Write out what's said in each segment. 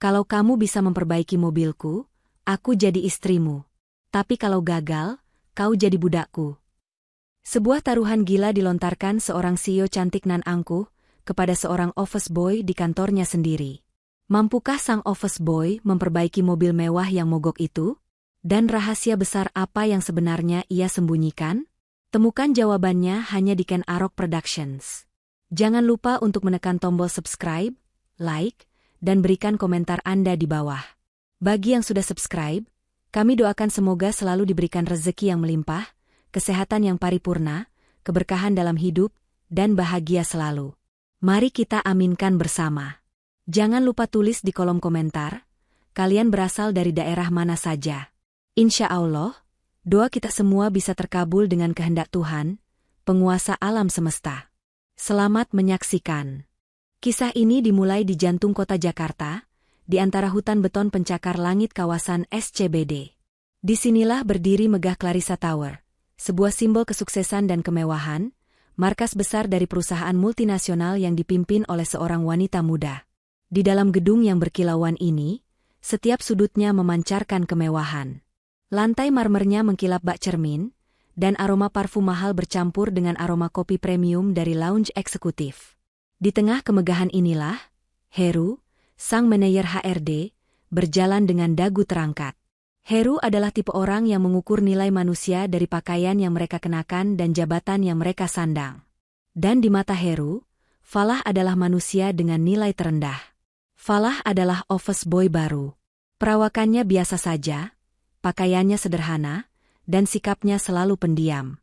Kalau kamu bisa memperbaiki mobilku, aku jadi istrimu. Tapi kalau gagal, kau jadi budakku. Sebuah taruhan gila dilontarkan seorang CEO cantik nan angkuh kepada seorang office boy di kantornya sendiri. Mampukah sang office boy memperbaiki mobil mewah yang mogok itu? Dan rahasia besar apa yang sebenarnya ia sembunyikan? Temukan jawabannya hanya di Ken Arok Productions. Jangan lupa untuk menekan tombol subscribe, like, dan berikan komentar Anda di bawah. Bagi yang sudah subscribe, kami doakan semoga selalu diberikan rezeki yang melimpah, kesehatan yang paripurna, keberkahan dalam hidup, dan bahagia selalu. Mari kita aminkan bersama. Jangan lupa tulis di kolom komentar, kalian berasal dari daerah mana saja. Insya Allah, doa kita semua bisa terkabul dengan kehendak Tuhan, penguasa alam semesta. Selamat menyaksikan. Kisah ini dimulai di jantung kota Jakarta, di antara hutan beton pencakar langit kawasan SCBD. Disinilah berdiri megah Clarissa Tower, sebuah simbol kesuksesan dan kemewahan, markas besar dari perusahaan multinasional yang dipimpin oleh seorang wanita muda. Di dalam gedung yang berkilauan ini, setiap sudutnya memancarkan kemewahan. Lantai marmernya mengkilap bak cermin, dan aroma parfum mahal bercampur dengan aroma kopi premium dari lounge eksekutif. Di tengah kemegahan inilah, Heru, sang manajer HRD, berjalan dengan dagu terangkat. Heru adalah tipe orang yang mengukur nilai manusia dari pakaian yang mereka kenakan dan jabatan yang mereka sandang. Dan di mata Heru, Falah adalah manusia dengan nilai terendah. Falah adalah office boy baru. Perawakannya biasa saja, pakaiannya sederhana, dan sikapnya selalu pendiam.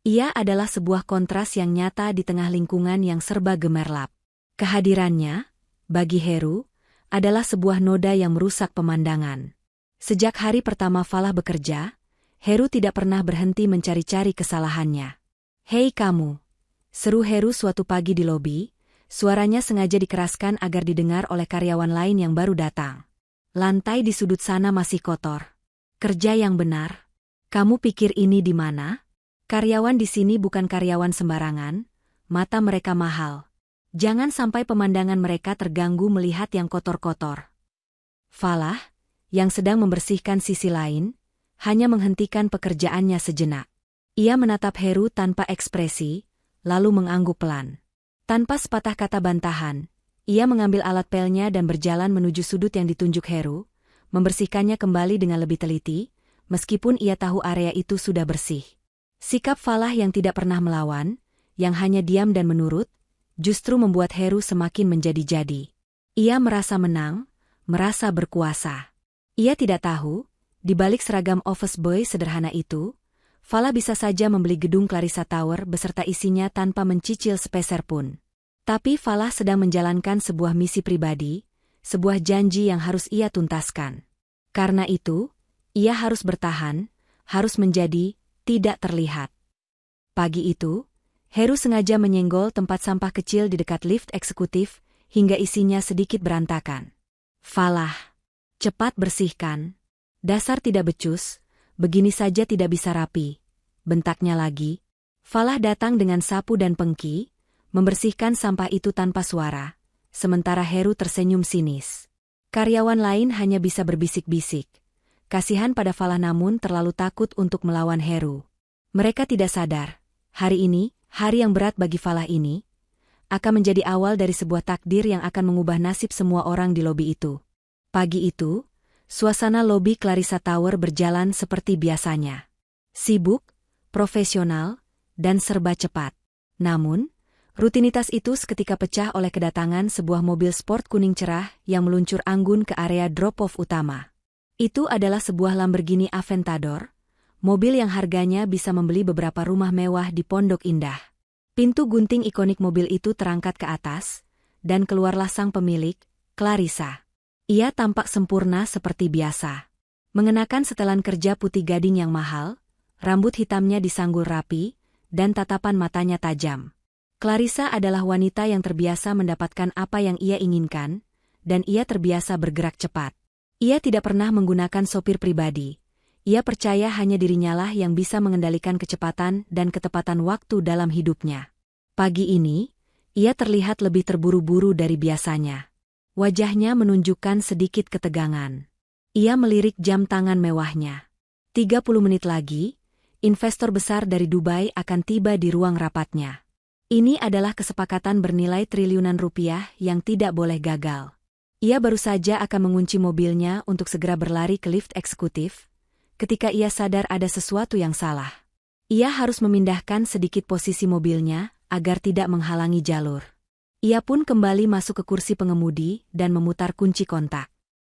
Ia adalah sebuah kontras yang nyata di tengah lingkungan yang serba gemerlap. Kehadirannya, bagi Heru, adalah sebuah noda yang merusak pemandangan. Sejak hari pertama Falah bekerja, Heru tidak pernah berhenti mencari-cari kesalahannya. "Hei kamu!" seru Heru suatu pagi di lobi, suaranya sengaja dikeraskan agar didengar oleh karyawan lain yang baru datang. "Lantai di sudut sana masih kotor. Kerja yang benar. Kamu pikir ini di mana? Karyawan di sini bukan karyawan sembarangan, mata mereka mahal. Jangan sampai pemandangan mereka terganggu melihat yang kotor-kotor." Falah, yang sedang membersihkan sisi lain, hanya menghentikan pekerjaannya sejenak. Ia menatap Heru tanpa ekspresi, lalu mengangguk pelan. Tanpa sepatah kata bantahan, ia mengambil alat pelnya dan berjalan menuju sudut yang ditunjuk Heru, membersihkannya kembali dengan lebih teliti, meskipun ia tahu area itu sudah bersih. Sikap Falah yang tidak pernah melawan, yang hanya diam dan menurut, justru membuat Heru semakin menjadi-jadi. Ia merasa menang, merasa berkuasa. Ia tidak tahu, di balik seragam office boy sederhana itu, Falah bisa saja membeli gedung Clarissa Tower beserta isinya tanpa mencicil sepeser pun. Tapi Falah sedang menjalankan sebuah misi pribadi, sebuah janji yang harus ia tuntaskan. Karena itu, ia harus bertahan, harus menjadi tidak terlihat. Pagi itu, Heru sengaja menyenggol tempat sampah kecil di dekat lift eksekutif, hingga isinya sedikit berantakan. "Falah, cepat bersihkan. Dasar tidak becus, begini saja tidak bisa rapi," bentaknya lagi. Falah datang dengan sapu dan pengki, membersihkan sampah itu tanpa suara, sementara Heru tersenyum sinis. Karyawan lain hanya bisa berbisik-bisik. Kasihan pada Falah namun terlalu takut untuk melawan Heru. Mereka tidak sadar, hari ini, hari yang berat bagi Falah ini, akan menjadi awal dari sebuah takdir yang akan mengubah nasib semua orang di lobi itu. Pagi itu, suasana lobi Clarissa Tower berjalan seperti biasanya. Sibuk, profesional, dan serba cepat. Namun, rutinitas itu seketika pecah oleh kedatangan sebuah mobil sport kuning cerah yang meluncur anggun ke area drop-off utama. Itu adalah sebuah Lamborghini Aventador, mobil yang harganya bisa membeli beberapa rumah mewah di Pondok Indah. Pintu gunting ikonik mobil itu terangkat ke atas, dan keluarlah sang pemilik, Clarissa. Ia tampak sempurna seperti biasa. Mengenakan setelan kerja putih gading yang mahal, rambut hitamnya disanggul rapi, dan tatapan matanya tajam. Clarissa adalah wanita yang terbiasa mendapatkan apa yang ia inginkan, dan ia terbiasa bergerak cepat. Ia tidak pernah menggunakan sopir pribadi. Ia percaya hanya dirinyalah yang bisa mengendalikan kecepatan dan ketepatan waktu dalam hidupnya. Pagi ini, ia terlihat lebih terburu-buru dari biasanya. Wajahnya menunjukkan sedikit ketegangan. Ia melirik jam tangan mewahnya. 30 menit lagi, investor besar dari Dubai akan tiba di ruang rapatnya. Ini adalah kesepakatan bernilai triliunan rupiah yang tidak boleh gagal. Ia baru saja akan mengunci mobilnya untuk segera berlari ke lift eksekutif, ketika ia sadar ada sesuatu yang salah. Ia harus memindahkan sedikit posisi mobilnya agar tidak menghalangi jalur. Ia pun kembali masuk ke kursi pengemudi dan memutar kunci kontak.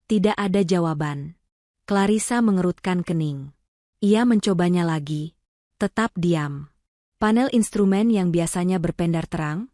Tidak ada jawaban. Clarissa mengerutkan kening. Ia mencobanya lagi. Tetap diam. Panel instrumen yang biasanya berpendar terang,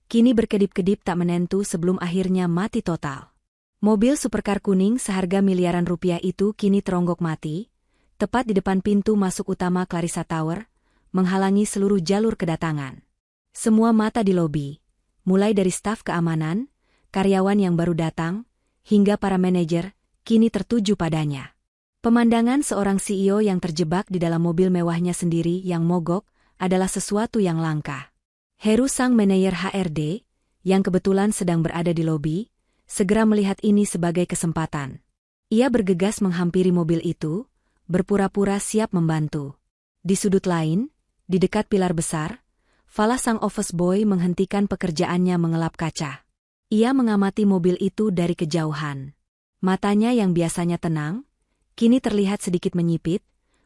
kini berkedip-kedip tak menentu sebelum akhirnya mati total. Mobil supercar kuning seharga miliaran rupiah itu kini teronggok mati, tepat di depan pintu masuk utama Clarissa Tower, menghalangi seluruh jalur kedatangan. Semua mata di lobi, mulai dari staf keamanan, karyawan yang baru datang, hingga para manajer, kini tertuju padanya. Pemandangan seorang CEO yang terjebak di dalam mobil mewahnya sendiri yang mogok adalah sesuatu yang langka. Heru, sang manajer HRD, yang kebetulan sedang berada di lobi, segera melihat ini sebagai kesempatan. Ia bergegas menghampiri mobil itu, berpura-pura siap membantu. Di sudut lain, di dekat pilar besar, Falah, sang office boy, menghentikan pekerjaannya mengelap kaca. Ia mengamati mobil itu dari kejauhan. Matanya yang biasanya tenang, kini terlihat sedikit menyipit,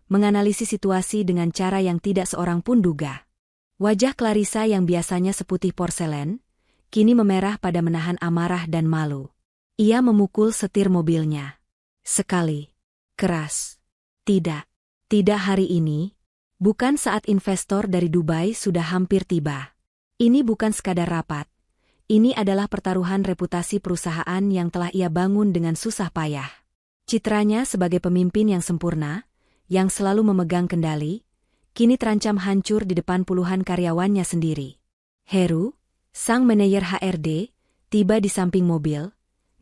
menganalisis situasi dengan cara yang tidak seorang pun duga. Wajah Clarissa yang biasanya seputih porselen, kini memerah pada menahan amarah dan malu. Ia memukul setir mobilnya. Sekali. Keras. Tidak. Tidak hari ini. Bukan saat investor dari Dubai sudah hampir tiba. Ini bukan sekadar rapat. Ini adalah pertaruhan reputasi perusahaan yang telah ia bangun dengan susah payah. Citranya sebagai pemimpin yang sempurna, yang selalu memegang kendali, kini terancam hancur di depan puluhan karyawannya sendiri. Heru, sang manajer HRD, tiba di samping mobil,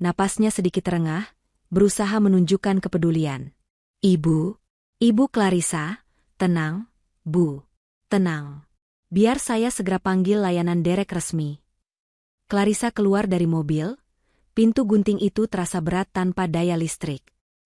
napasnya sedikit terengah, berusaha menunjukkan kepedulian. Ibu Clarissa, tenang, Bu. Tenang. Biar saya segera panggil layanan derek resmi. Clarissa keluar dari mobil, pintu gunting itu terasa berat tanpa daya listrik.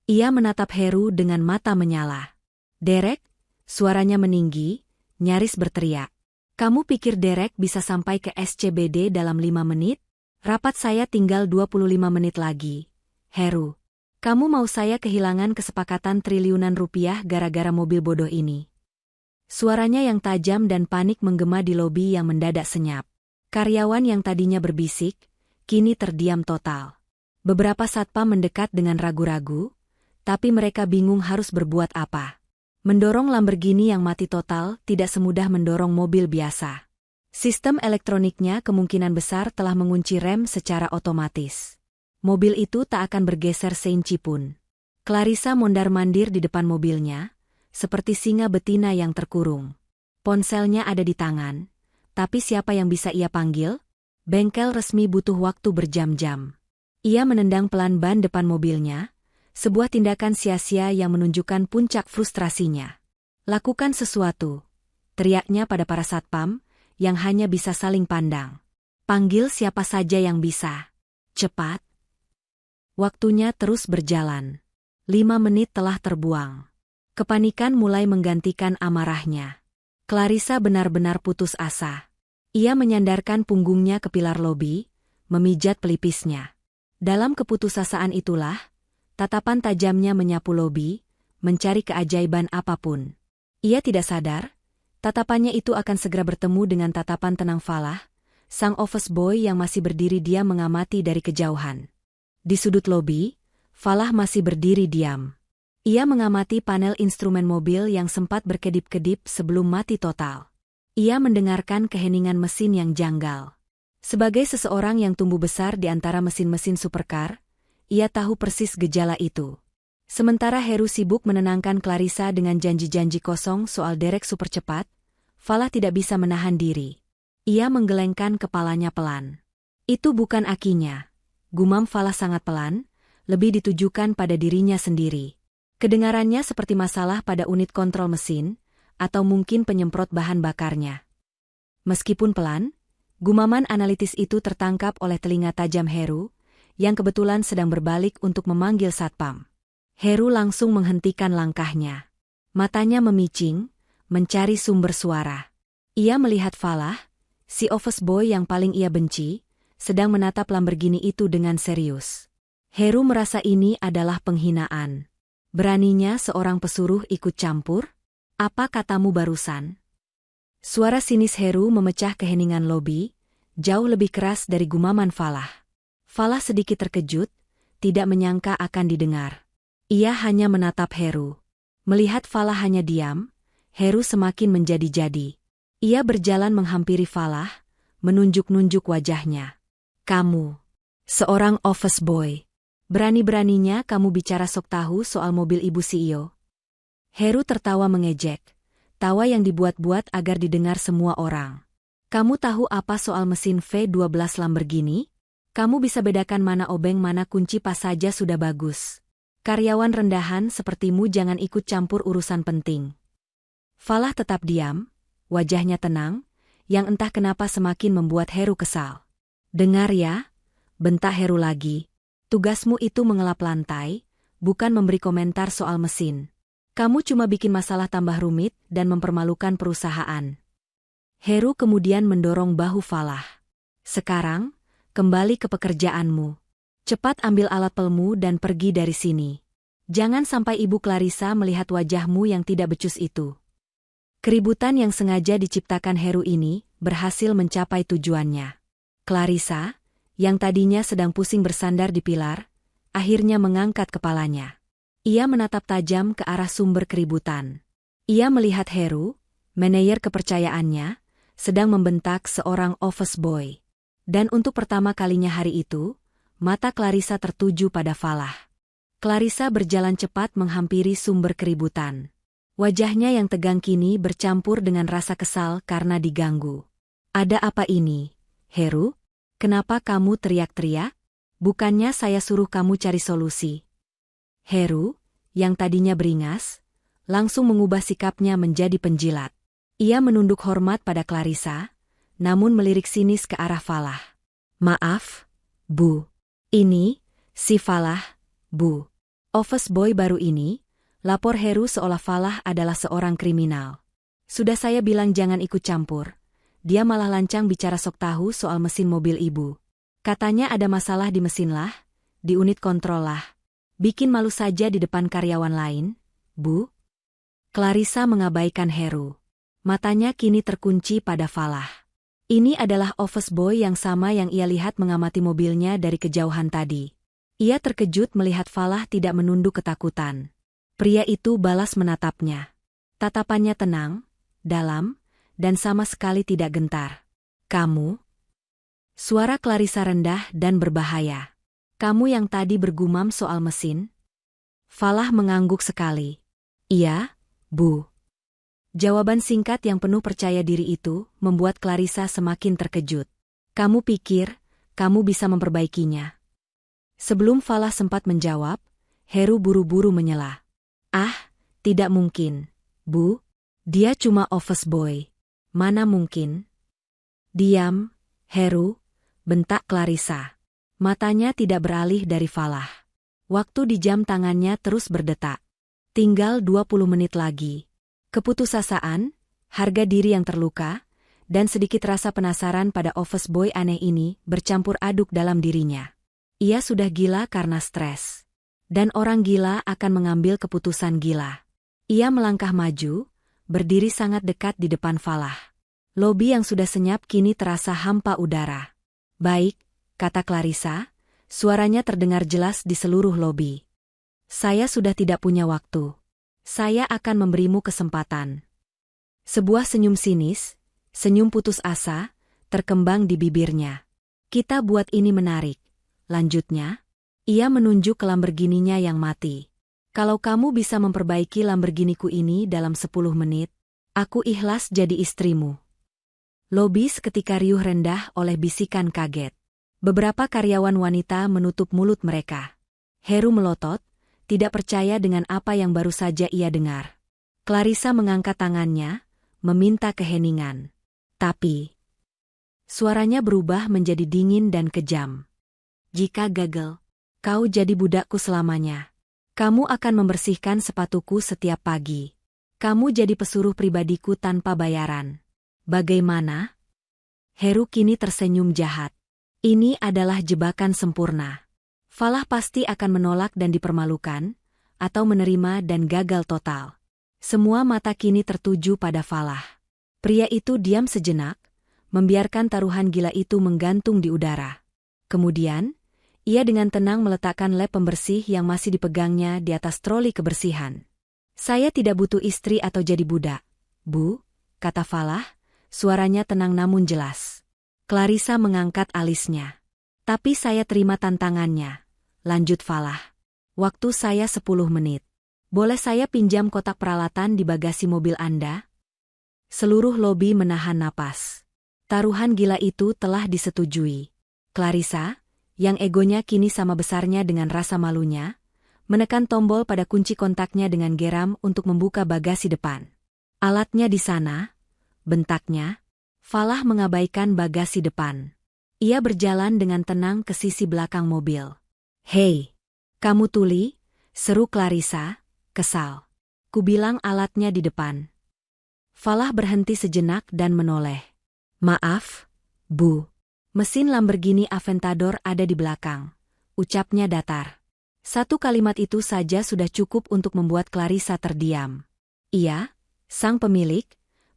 Ia menatap Heru dengan mata menyala. Derek? Suaranya meninggi, nyaris berteriak. Kamu pikir Derek bisa sampai ke SCBD dalam 5 menit? Rapat saya tinggal 25 menit lagi. Heru. Kamu mau saya kehilangan kesepakatan triliunan rupiah gara-gara mobil bodoh ini? Suaranya yang tajam dan panik menggema di lobi yang mendadak senyap. Karyawan yang tadinya berbisik, kini terdiam total. Beberapa satpam mendekat dengan ragu-ragu, tapi mereka bingung harus berbuat apa. Mendorong Lamborghini yang mati total tidak semudah mendorong mobil biasa. Sistem elektroniknya kemungkinan besar telah mengunci rem secara otomatis. Mobil itu tak akan bergeser seinci pun. Clarissa mondar-mandir di depan mobilnya, seperti singa betina yang terkurung. Ponselnya ada di tangan, tapi siapa yang bisa ia panggil? Bengkel resmi butuh waktu berjam-jam. Ia menendang pelan ban depan mobilnya, sebuah tindakan sia-sia yang menunjukkan puncak frustrasinya. Lakukan sesuatu, teriaknya pada para satpam, yang hanya bisa saling pandang. Panggil siapa saja yang bisa. Cepat. Waktunya terus berjalan. 5 menit telah terbuang. Kepanikan mulai menggantikan amarahnya. Clarissa benar-benar putus asa. Ia menyandarkan punggungnya ke pilar lobi, memijat pelipisnya. Dalam keputusasaan itulah, tatapan tajamnya menyapu lobi, mencari keajaiban apapun. Ia tidak sadar, tatapannya itu akan segera bertemu dengan tatapan tenang Falah, sang office boy yang masih berdiri diam mengamati dari kejauhan. Di sudut lobi, Falah masih berdiri diam. Ia mengamati panel instrumen mobil yang sempat berkedip-kedip sebelum mati total. Ia mendengarkan keheningan mesin yang janggal. Sebagai seseorang yang tumbuh besar di antara mesin-mesin supercar, ia tahu persis gejala itu. Sementara Heru sibuk menenangkan Clarissa dengan janji-janji kosong soal derek super cepat, Falah tidak bisa menahan diri. Ia menggelengkan kepalanya pelan. Itu bukan akinya. Gumam Falah sangat pelan, lebih ditujukan pada dirinya sendiri. Kedengarannya seperti masalah pada unit kontrol mesin, atau mungkin penyemprot bahan bakarnya. Meskipun pelan, gumaman analitis itu tertangkap oleh telinga tajam Heru, yang kebetulan sedang berbalik untuk memanggil satpam. Heru langsung menghentikan langkahnya. Matanya memicing, mencari sumber suara. Ia melihat Falah, si office boy yang paling ia benci, sedang menatap Lamborghini itu dengan serius. Heru merasa ini adalah penghinaan. Beraninya seorang pesuruh ikut campur? Apa katamu barusan? Suara sinis Heru memecah keheningan lobi, jauh lebih keras dari gumaman Falah. Falah sedikit terkejut, tidak menyangka akan didengar. Ia hanya menatap Heru. Melihat Falah hanya diam, Heru semakin menjadi-jadi. Ia berjalan menghampiri Falah, menunjuk-nunjuk wajahnya. Kamu, seorang office boy. Berani-beraninya kamu bicara sok tahu soal mobil ibu CEO. Heru tertawa mengejek, tawa yang dibuat-buat agar didengar semua orang. Kamu tahu apa soal mesin V12 Lamborghini? Kamu bisa bedakan mana obeng mana kunci pas saja sudah bagus. Karyawan rendahan sepertimu jangan ikut campur urusan penting. Falah tetap diam, wajahnya tenang, yang entah kenapa semakin membuat Heru kesal. Dengar ya, bentak Heru lagi. Tugasmu itu mengelap lantai, bukan memberi komentar soal mesin. Kamu cuma bikin masalah tambah rumit dan mempermalukan perusahaan. Heru kemudian mendorong bahu Falah. Sekarang, kembali ke pekerjaanmu. Cepat ambil alat pelmu dan pergi dari sini. Jangan sampai Ibu Clarissa melihat wajahmu yang tidak becus itu. Keributan yang sengaja diciptakan Heru ini berhasil mencapai tujuannya. Clarissa, yang tadinya sedang pusing bersandar di pilar, akhirnya mengangkat kepalanya. Ia menatap tajam ke arah sumber keributan. Ia melihat Heru, manajer kepercayaannya, sedang membentak seorang office boy. Dan untuk pertama kalinya hari itu, mata Clarissa tertuju pada Falah. Clarissa berjalan cepat menghampiri sumber keributan. Wajahnya yang tegang kini bercampur dengan rasa kesal karena diganggu. Ada apa ini, Heru? Kenapa kamu teriak-teriak? Bukannya saya suruh kamu cari solusi. Heru, yang tadinya beringas, langsung mengubah sikapnya menjadi penjilat. Ia menunduk hormat pada Clarissa, namun melirik sinis ke arah Falah. Maaf, Bu. Ini, si Falah, Bu. Office boy baru ini, lapor Heru seolah Falah adalah seorang kriminal. Sudah saya bilang jangan ikut campur. Dia malah lancang bicara sok tahu soal mesin mobil ibu. Katanya ada masalah di mesin lah, di unit kontrol lah. Bikin malu saja di depan karyawan lain, Bu. Clarissa mengabaikan Heru. Matanya kini terkunci pada Falah. Ini adalah office boy yang sama yang ia lihat mengamati mobilnya dari kejauhan tadi. Ia terkejut melihat Falah tidak menunduk ketakutan. Pria itu balas menatapnya. Tatapannya tenang, dalam, dan sama sekali tidak gentar. Kamu? Suara Clarissa rendah dan berbahaya. Kamu yang tadi bergumam soal mesin? Falah mengangguk sekali. Iya, Bu. Jawaban singkat yang penuh percaya diri itu membuat Clarissa semakin terkejut. Kamu pikir, kamu bisa memperbaikinya? Sebelum Falah sempat menjawab, Heru buru-buru menyela. Ah, tidak mungkin, Bu. Dia cuma office boy. Mana mungkin? Diam, Heru, bentak Clarissa. Matanya tidak beralih dari Falah. Waktu di jam tangannya terus berdetak. Tinggal 20 menit lagi. Keputusasaan, harga diri yang terluka, dan sedikit rasa penasaran pada office boy aneh ini bercampur aduk dalam dirinya. Ia sudah gila karena stres. Dan orang gila akan mengambil keputusan gila. Ia melangkah maju, berdiri sangat dekat di depan Falah. Lobi yang sudah senyap kini terasa hampa udara. Baik, kata Clarissa, suaranya terdengar jelas di seluruh lobi. Saya sudah tidak punya waktu. Saya akan memberimu kesempatan. Sebuah senyum sinis, senyum putus asa, terkembang di bibirnya. Kita buat ini menarik. Lanjutnya, ia menunjuk ke Lamborghini-nya yang mati. Kalau kamu bisa memperbaiki Lamborghini-ku ini dalam 10 menit, aku ikhlas jadi istrimu. Lobi seketika riuh rendah oleh bisikan kaget. Beberapa karyawan wanita menutup mulut mereka. Heru melotot, tidak percaya dengan apa yang baru saja ia dengar. Clarissa mengangkat tangannya, meminta keheningan. Tapi, suaranya berubah menjadi dingin dan kejam. Jika gagal, kau jadi budakku selamanya. Kamu akan membersihkan sepatuku setiap pagi. Kamu jadi pesuruh pribadiku tanpa bayaran. Bagaimana? Heru kini tersenyum jahat. Ini adalah jebakan sempurna. Falah pasti akan menolak dan dipermalukan, atau menerima dan gagal total. Semua mata kini tertuju pada Falah. Pria itu diam sejenak, membiarkan taruhan gila itu menggantung di udara. Kemudian, ia dengan tenang meletakkan lem pembersih yang masih dipegangnya di atas troli kebersihan. Saya tidak butuh istri atau jadi budak, Bu, kata Falah, suaranya tenang namun jelas. Clarissa mengangkat alisnya. Tapi saya terima tantangannya, lanjut Falah. Waktu saya 10 menit. Boleh saya pinjam kotak peralatan di bagasi mobil Anda? Seluruh lobi menahan napas. Taruhan gila itu telah disetujui. Clarissa, yang egonya kini sama besarnya dengan rasa malunya, menekan tombol pada kunci kontaknya dengan geram untuk membuka bagasi depan. Alatnya di sana, bentaknya. Falah mengabaikan bagasi depan. Ia berjalan dengan tenang ke sisi belakang mobil. Hei, kamu tuli, seru Clarissa, kesal. Kubilang alatnya di depan. Falah berhenti sejenak dan menoleh. Maaf, Bu. Mesin Lamborghini Aventador ada di belakang, ucapnya datar. Satu kalimat itu saja sudah cukup untuk membuat Clarissa terdiam. Ia, sang pemilik,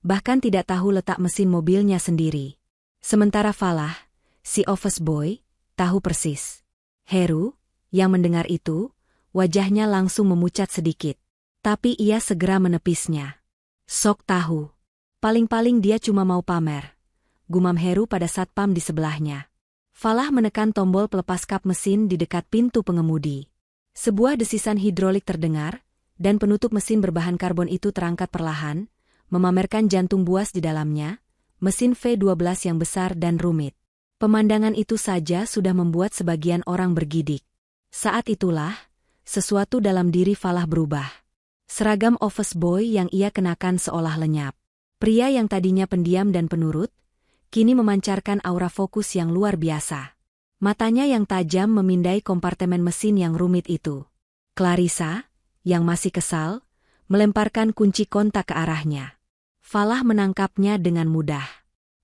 bahkan tidak tahu letak mesin mobilnya sendiri. Sementara Falah, si office boy, tahu persis. Heru, yang mendengar itu, wajahnya langsung memucat sedikit. Tapi ia segera menepisnya. Sok tahu. Paling-paling dia cuma mau pamer. Gumam Heru pada satpam di sebelahnya. Falah menekan tombol pelepas kap mesin di dekat pintu pengemudi. Sebuah desisan hidrolik terdengar, dan penutup mesin berbahan karbon itu terangkat perlahan, memamerkan jantung buas di dalamnya, mesin V12 yang besar dan rumit. Pemandangan itu saja sudah membuat sebagian orang bergidik. Saat itulah, sesuatu dalam diri Falah berubah. Seragam office boy yang ia kenakan seolah lenyap. Pria yang tadinya pendiam dan penurut, kini memancarkan aura fokus yang luar biasa. Matanya yang tajam memindai kompartemen mesin yang rumit itu. Clarissa, yang masih kesal, melemparkan kunci kontak ke arahnya. Falah menangkapnya dengan mudah.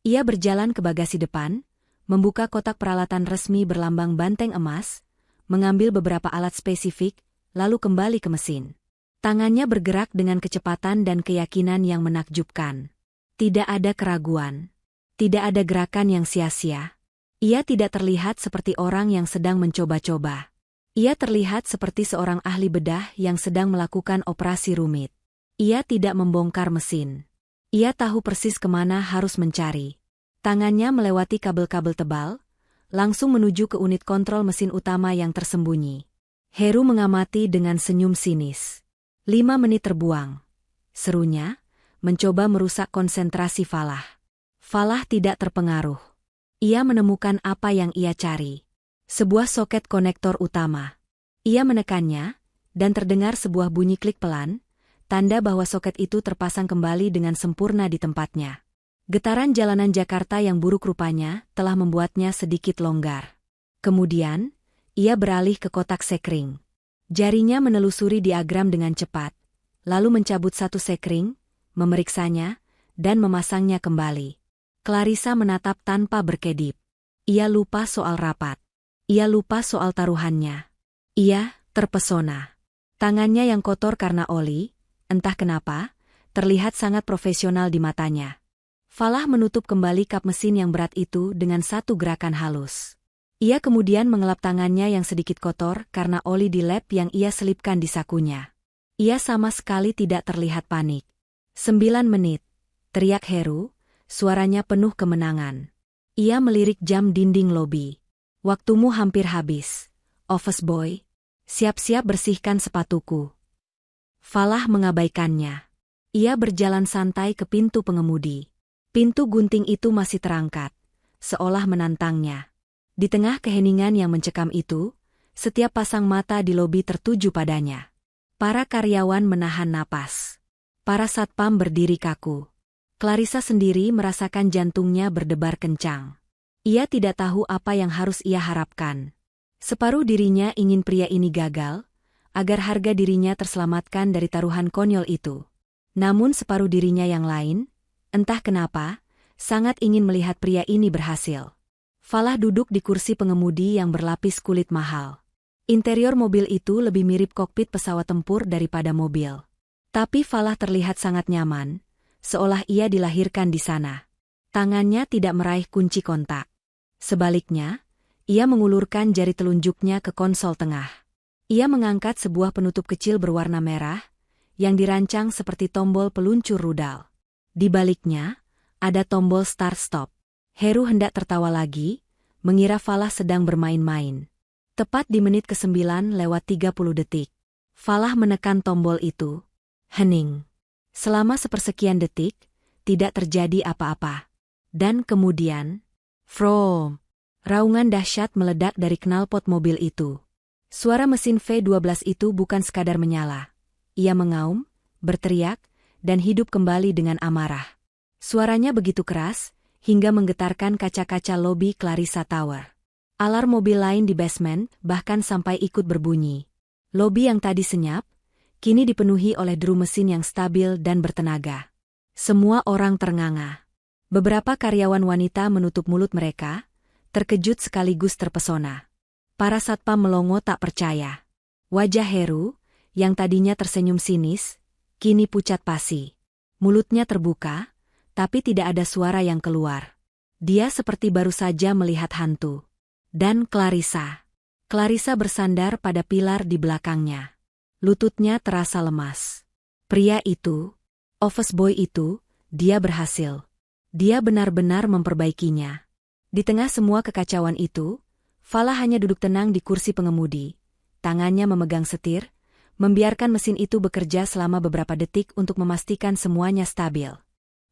Ia berjalan ke bagasi depan, membuka kotak peralatan resmi berlambang banteng emas, mengambil beberapa alat spesifik, lalu kembali ke mesin. Tangannya bergerak dengan kecepatan dan keyakinan yang menakjubkan. Tidak ada keraguan. Tidak ada gerakan yang sia-sia. Ia tidak terlihat seperti orang yang sedang mencoba-coba. Ia terlihat seperti seorang ahli bedah yang sedang melakukan operasi rumit. Ia tidak membongkar mesin. Ia tahu persis kemana harus mencari. Tangannya melewati kabel-kabel tebal, langsung menuju ke unit kontrol mesin utama yang tersembunyi. Heru mengamati dengan senyum sinis. 5 menit terbuang. Serunya, mencoba merusak konsentrasi Falah. Falah tidak terpengaruh. Ia menemukan apa yang ia cari. Sebuah soket konektor utama. Ia menekannya, dan terdengar sebuah bunyi klik pelan, tanda bahwa soket itu terpasang kembali dengan sempurna di tempatnya. Getaran jalanan Jakarta yang buruk rupanya telah membuatnya sedikit longgar. Kemudian, ia beralih ke kotak sekring. Jarinya menelusuri diagram dengan cepat, lalu mencabut satu sekring, memeriksanya, dan memasangnya kembali. Clarissa menatap tanpa berkedip. Ia lupa soal rapat. Ia lupa soal taruhannya. Ia terpesona. Tangannya yang kotor karena oli, entah kenapa, terlihat sangat profesional di matanya. Falah menutup kembali kap mesin yang berat itu dengan satu gerakan halus. Ia kemudian mengelap tangannya yang sedikit kotor karena oli di lap yang ia selipkan di sakunya. Ia sama sekali tidak terlihat panik. 9 menit, teriak Heru, suaranya penuh kemenangan. Ia melirik jam dinding lobi. Waktumu hampir habis. Office boy, siap-siap bersihkan sepatuku. Falah mengabaikannya. Ia berjalan santai ke pintu pengemudi. Pintu gunting itu masih terangkat, seolah menantangnya. Di tengah keheningan yang mencekam itu, setiap pasang mata di lobi tertuju padanya. Para karyawan menahan napas. Para satpam berdiri kaku. Clarissa sendiri merasakan jantungnya berdebar kencang. Ia tidak tahu apa yang harus ia harapkan. Separuh dirinya ingin pria ini gagal, agar harga dirinya terselamatkan dari taruhan konyol itu. Namun separuh dirinya yang lain, entah kenapa, sangat ingin melihat pria ini berhasil. Falah duduk di kursi pengemudi yang berlapis kulit mahal. Interior mobil itu lebih mirip kokpit pesawat tempur daripada mobil. Tapi Falah terlihat sangat nyaman, seolah ia dilahirkan di sana. Tangannya tidak meraih kunci kontak. Sebaliknya, ia mengulurkan jari telunjuknya ke konsol tengah. Ia mengangkat sebuah penutup kecil berwarna merah, yang dirancang seperti tombol peluncur rudal. Di baliknya, ada tombol start-stop. Heru hendak tertawa lagi, mengira Falah sedang bermain-main. Tepat di menit ke-9 lewat 30 detik. Falah menekan tombol itu. Hening. Selama sepersekian detik, tidak terjadi apa-apa. Dan kemudian, vroom, raungan dahsyat meledak dari knalpot mobil itu. Suara mesin V12 itu bukan sekadar menyala. Ia mengaum, berteriak, dan hidup kembali dengan amarah. Suaranya begitu keras, hingga menggetarkan kaca-kaca lobi Clarissa Tower. Alarm mobil lain di basement bahkan sampai ikut berbunyi. Lobi yang tadi senyap, kini dipenuhi oleh deru mesin yang stabil dan bertenaga. Semua orang ternganga. Beberapa karyawan wanita menutup mulut mereka, terkejut sekaligus terpesona. Para satpam melongo tak percaya. Wajah Heru, yang tadinya tersenyum sinis, kini pucat pasi. Mulutnya terbuka, tapi tidak ada suara yang keluar. Dia seperti baru saja melihat hantu. Dan Clarissa. Clarissa bersandar pada pilar di belakangnya. Lututnya terasa lemas. Pria itu, office boy itu, dia berhasil. Dia benar-benar memperbaikinya. Di tengah semua kekacauan itu, Falah hanya duduk tenang di kursi pengemudi. Tangannya memegang setir, membiarkan mesin itu bekerja selama beberapa detik untuk memastikan semuanya stabil.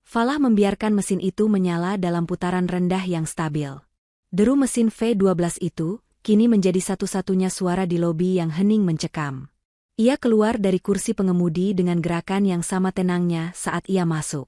Falah membiarkan mesin itu menyala dalam putaran rendah yang stabil. Deru mesin V12 itu kini menjadi satu-satunya suara di lobi yang hening mencekam. Ia keluar dari kursi pengemudi dengan gerakan yang sama tenangnya saat ia masuk.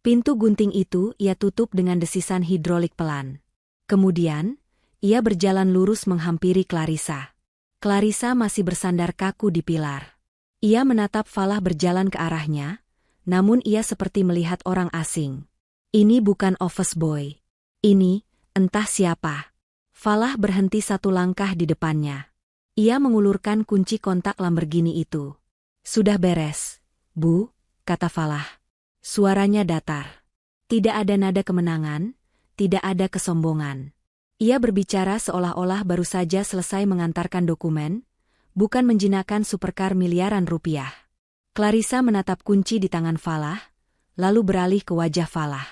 Pintu gunting itu ia tutup dengan desisan hidrolik pelan. Kemudian, ia berjalan lurus menghampiri Clarissa. Clarissa masih bersandar kaku di pilar. Ia menatap Falah berjalan ke arahnya, namun ia seperti melihat orang asing. Ini bukan office boy. Ini, entah siapa. Falah berhenti satu langkah di depannya. Ia mengulurkan kunci kontak Lamborghini itu. Sudah beres, Bu, kata Falah. Suaranya datar. Tidak ada nada kemenangan, tidak ada kesombongan. Ia berbicara seolah-olah baru saja selesai mengantarkan dokumen, bukan menjinakkan supercar miliaran rupiah. Clarissa menatap kunci di tangan Falah, lalu beralih ke wajah Falah.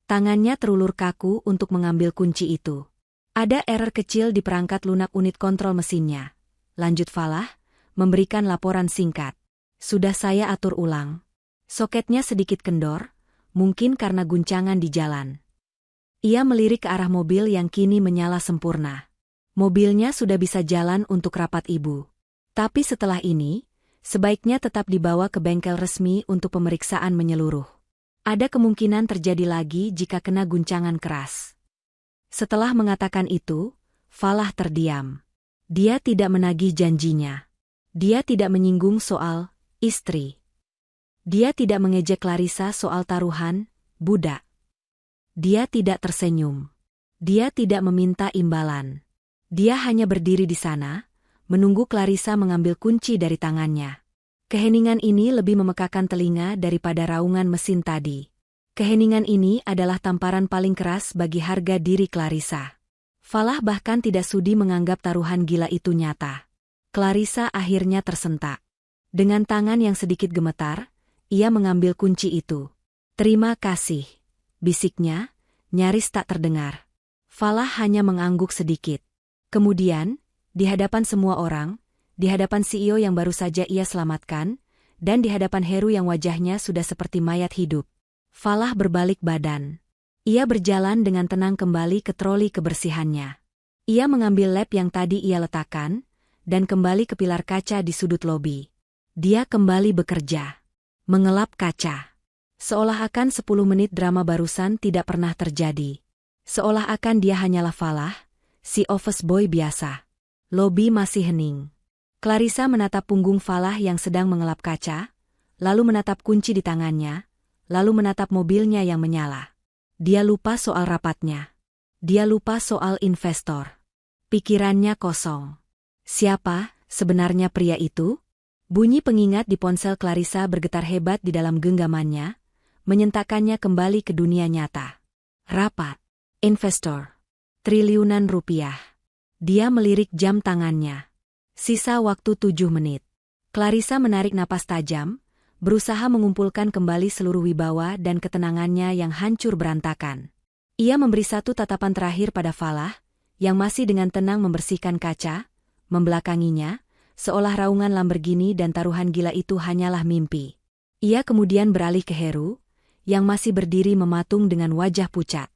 Tangannya terulur kaku untuk mengambil kunci itu. Ada error kecil di perangkat lunak unit kontrol mesinnya. Lanjut Falah, memberikan laporan singkat. Sudah saya atur ulang. Soketnya sedikit kendor, mungkin karena guncangan di jalan. Ia melirik ke arah mobil yang kini menyala sempurna. Mobilnya sudah bisa jalan untuk rapat ibu. Tapi setelah ini, sebaiknya tetap dibawa ke bengkel resmi untuk pemeriksaan menyeluruh. Ada kemungkinan terjadi lagi jika kena guncangan keras. Setelah mengatakan itu, Falah terdiam. Dia tidak menagih janjinya. Dia tidak menyinggung soal istri. Dia tidak mengejek Clarissa soal taruhan, budak. Dia tidak tersenyum. Dia tidak meminta imbalan. Dia hanya berdiri di sana, menunggu Clarissa mengambil kunci dari tangannya. Keheningan ini lebih memekakan telinga daripada raungan mesin tadi. Keheningan ini adalah tamparan paling keras bagi harga diri Clarissa. Falah bahkan tidak sudi menganggap taruhan gila itu nyata. Clarissa akhirnya tersentak. Dengan tangan yang sedikit gemetar, ia mengambil kunci itu. Terima kasih, bisiknya, nyaris tak terdengar. Falah hanya mengangguk sedikit. Kemudian, di hadapan semua orang, di hadapan CEO yang baru saja ia selamatkan, dan di hadapan Heru yang wajahnya sudah seperti mayat hidup, Falah berbalik badan. Ia berjalan dengan tenang kembali ke troli kebersihannya. Ia mengambil lap yang tadi ia letakkan, dan kembali ke pilar kaca di sudut lobi. Dia kembali bekerja. Mengelap kaca. Seolah akan 10 menit drama barusan tidak pernah terjadi. Seolah akan dia hanyalah Falah, si office boy biasa. Lobi masih hening. Clarissa menatap punggung Falah yang sedang mengelap kaca, lalu menatap kunci di tangannya, lalu menatap mobilnya yang menyala. Dia lupa soal rapatnya. Dia lupa soal investor. Pikirannya kosong. Siapa sebenarnya pria itu? Bunyi pengingat di ponsel Clarissa bergetar hebat di dalam genggamannya, menyentakkannya kembali ke dunia nyata. Rapat. Investor. Triliunan rupiah. Dia melirik jam tangannya. Sisa waktu 7 menit. Clarissa menarik napas tajam, berusaha mengumpulkan kembali seluruh wibawa dan ketenangannya yang hancur berantakan. Ia memberi satu tatapan terakhir pada Falah, yang masih dengan tenang membersihkan kaca, membelakanginya, seolah raungan Lamborghini dan taruhan gila itu hanyalah mimpi. Ia kemudian beralih ke Heru, yang masih berdiri mematung dengan wajah pucat.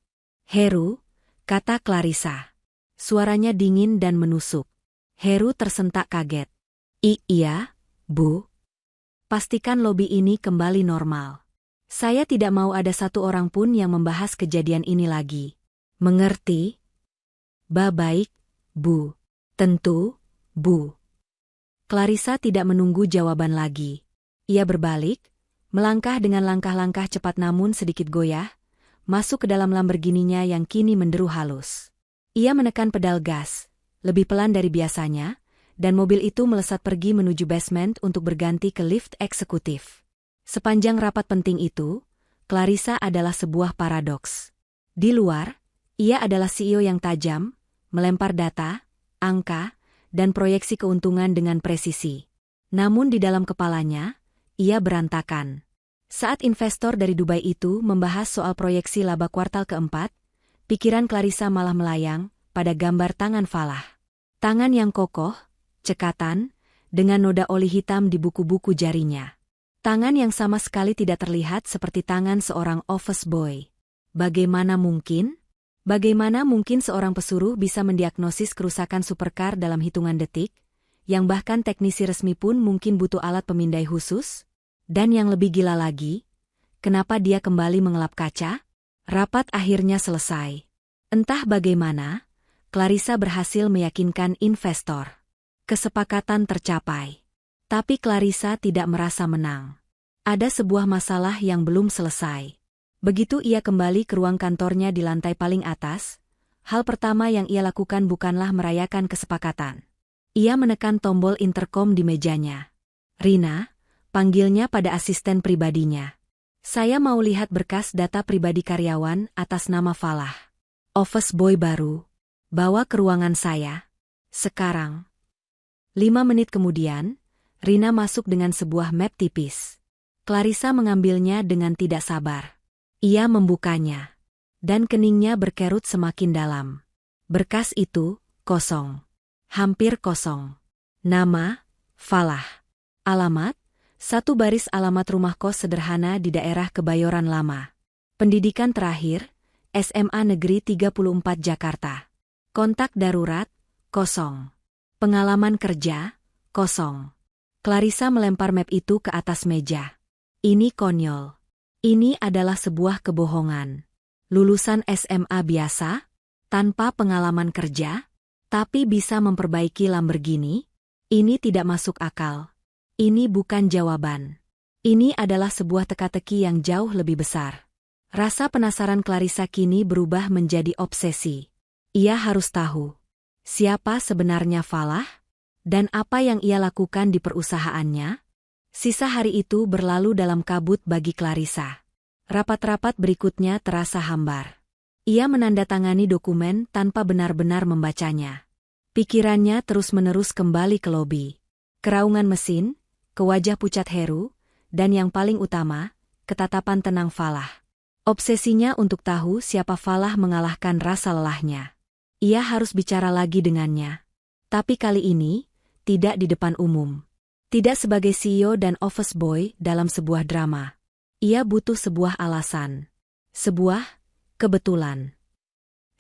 "Heru," kata Clarissa. Suaranya dingin dan menusuk. Heru tersentak kaget. Iya, Bu. Pastikan lobi ini kembali normal. Saya tidak mau ada satu orang pun yang membahas kejadian ini lagi. Mengerti? Baik, Bu. Tentu, Bu. Clarissa tidak menunggu jawaban lagi. Ia berbalik, melangkah dengan langkah-langkah cepat namun sedikit goyah, masuk ke dalam Lamborghini-nya yang kini menderu halus. Ia menekan pedal gas, lebih pelan dari biasanya, dan mobil itu melesat pergi menuju basement untuk berganti ke lift eksekutif. Sepanjang rapat penting itu, Clarissa adalah sebuah paradoks. Di luar, ia adalah CEO yang tajam, melempar data, angka, dan proyeksi keuntungan dengan presisi. Namun di dalam kepalanya, ia berantakan. Saat investor dari Dubai itu membahas soal proyeksi laba kuartal keempat, pikiran Clarissa malah melayang pada gambar tangan Falah. Tangan yang kokoh, cekatan, dengan noda oli hitam di buku-buku jarinya. Tangan yang sama sekali tidak terlihat seperti tangan seorang office boy. Bagaimana mungkin? Bagaimana mungkin seorang pesuruh bisa mendiagnosis kerusakan supercar dalam hitungan detik, yang bahkan teknisi resmi pun mungkin butuh alat pemindai khusus? Dan yang lebih gila lagi, kenapa dia kembali mengelap kaca? Rapat akhirnya selesai. Entah bagaimana, Clarissa berhasil meyakinkan investor. Kesepakatan tercapai. Tapi Clarissa tidak merasa menang. Ada sebuah masalah yang belum selesai. Begitu ia kembali ke ruang kantornya di lantai paling atas, hal pertama yang ia lakukan bukanlah merayakan kesepakatan. Ia menekan tombol intercom di mejanya. "Rina," panggilnya pada asisten pribadinya. "Saya mau lihat berkas data pribadi karyawan atas nama Falah. Office boy baru. Bawa ke ruangan saya. Sekarang." 5 menit kemudian, Rina masuk dengan sebuah map tipis. Clarissa mengambilnya dengan tidak sabar. Ia membukanya. Dan keningnya berkerut semakin dalam. Berkas itu, kosong. Hampir kosong. Nama, Falah. Alamat, satu baris alamat rumah kos sederhana di daerah Kebayoran Lama. Pendidikan terakhir, SMA Negeri 34 Jakarta. Kontak darurat, kosong. Pengalaman kerja, kosong. Clarissa melempar map itu ke atas meja. Ini konyol. Ini adalah sebuah kebohongan. Lulusan SMA biasa, tanpa pengalaman kerja, tapi bisa memperbaiki Lamborghini? Ini tidak masuk akal. Ini bukan jawaban. Ini adalah sebuah teka-teki yang jauh lebih besar. Rasa penasaran Clarissa kini berubah menjadi obsesi. Ia harus tahu siapa sebenarnya Falah dan apa yang ia lakukan di perusahaannya. Sisa hari itu berlalu dalam kabut bagi Clarissa. Rapat-rapat berikutnya terasa hambar. Ia menandatangani dokumen tanpa benar-benar membacanya. Pikirannya terus-menerus kembali ke lobi. Keraungan mesin, ke wajah pucat Heru, dan yang paling utama, ketatapan tenang Falah. Obsesinya untuk tahu siapa Falah mengalahkan rasa lelahnya. Ia harus bicara lagi dengannya. Tapi kali ini, tidak di depan umum. Tidak sebagai CEO dan office boy dalam sebuah drama. Ia butuh sebuah alasan. Sebuah kebetulan.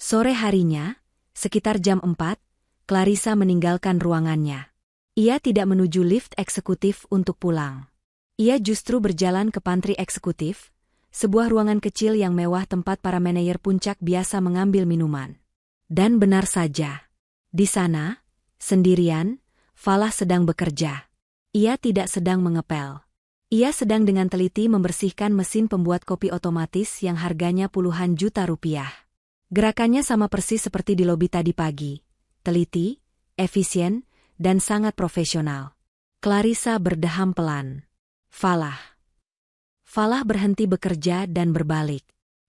Sore harinya, sekitar jam 4, Clarissa meninggalkan ruangannya. Ia tidak menuju lift eksekutif untuk pulang. Ia justru berjalan ke pantry eksekutif, sebuah ruangan kecil yang mewah tempat para manajer puncak biasa mengambil minuman. Dan benar saja. Di sana, Sendirian, Falah sedang bekerja. Ia tidak sedang mengepel. Ia sedang dengan teliti membersihkan mesin pembuat kopi otomatis yang harganya puluhan juta rupiah. Gerakannya sama persis seperti di lobi tadi pagi. Teliti, efisien, dan sangat profesional. Clarissa berdeham pelan. Falah. Falah berhenti bekerja dan berbalik.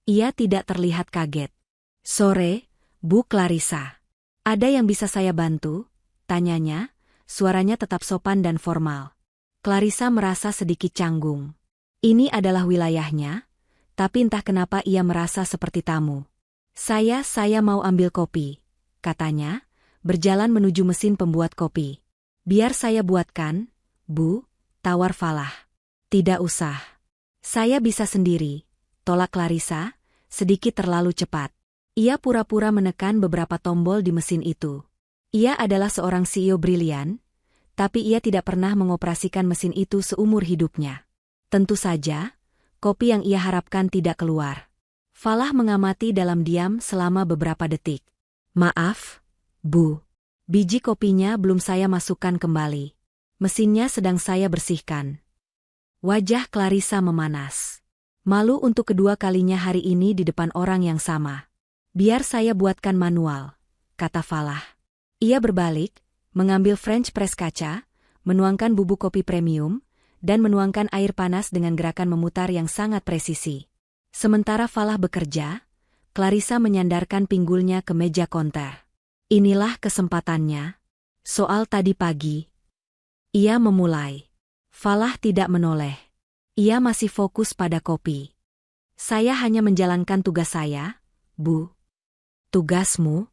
Ia tidak terlihat kaget. Sore, Bu Clarissa. Ada yang bisa saya bantu? Tanyanya, suaranya tetap sopan dan formal. Clarissa merasa sedikit canggung. Ini adalah wilayahnya, tapi entah kenapa ia merasa seperti tamu. Saya mau ambil kopi, katanya, berjalan menuju mesin pembuat kopi. Biar saya buatkan, Bu, tawar Falah. Tidak usah. Saya bisa sendiri, tolak Clarissa, sedikit terlalu cepat. Ia pura-pura menekan beberapa tombol di mesin itu. Ia adalah seorang CEO brilian, tapi ia tidak pernah mengoperasikan mesin itu seumur hidupnya. Tentu saja, kopi yang ia harapkan tidak keluar. Falah mengamati dalam diam selama beberapa detik. Maaf, Bu. Biji kopinya belum saya masukkan kembali. Mesinnya sedang saya bersihkan. Wajah Clarissa memanas. Malu untuk kedua kalinya hari ini di depan orang yang sama. Biar saya buatkan manual, kata Falah. Ia berbalik, mengambil French press kaca, menuangkan bubuk kopi premium, dan menuangkan air panas dengan gerakan memutar yang sangat presisi. Sementara Falah bekerja, Clarissa menyandarkan pinggulnya ke meja konter. Inilah kesempatannya. Soal tadi pagi. Ia memulai. Falah tidak menoleh. Ia masih fokus pada kopi. Saya hanya menjalankan tugas saya, Bu. Tugasmu?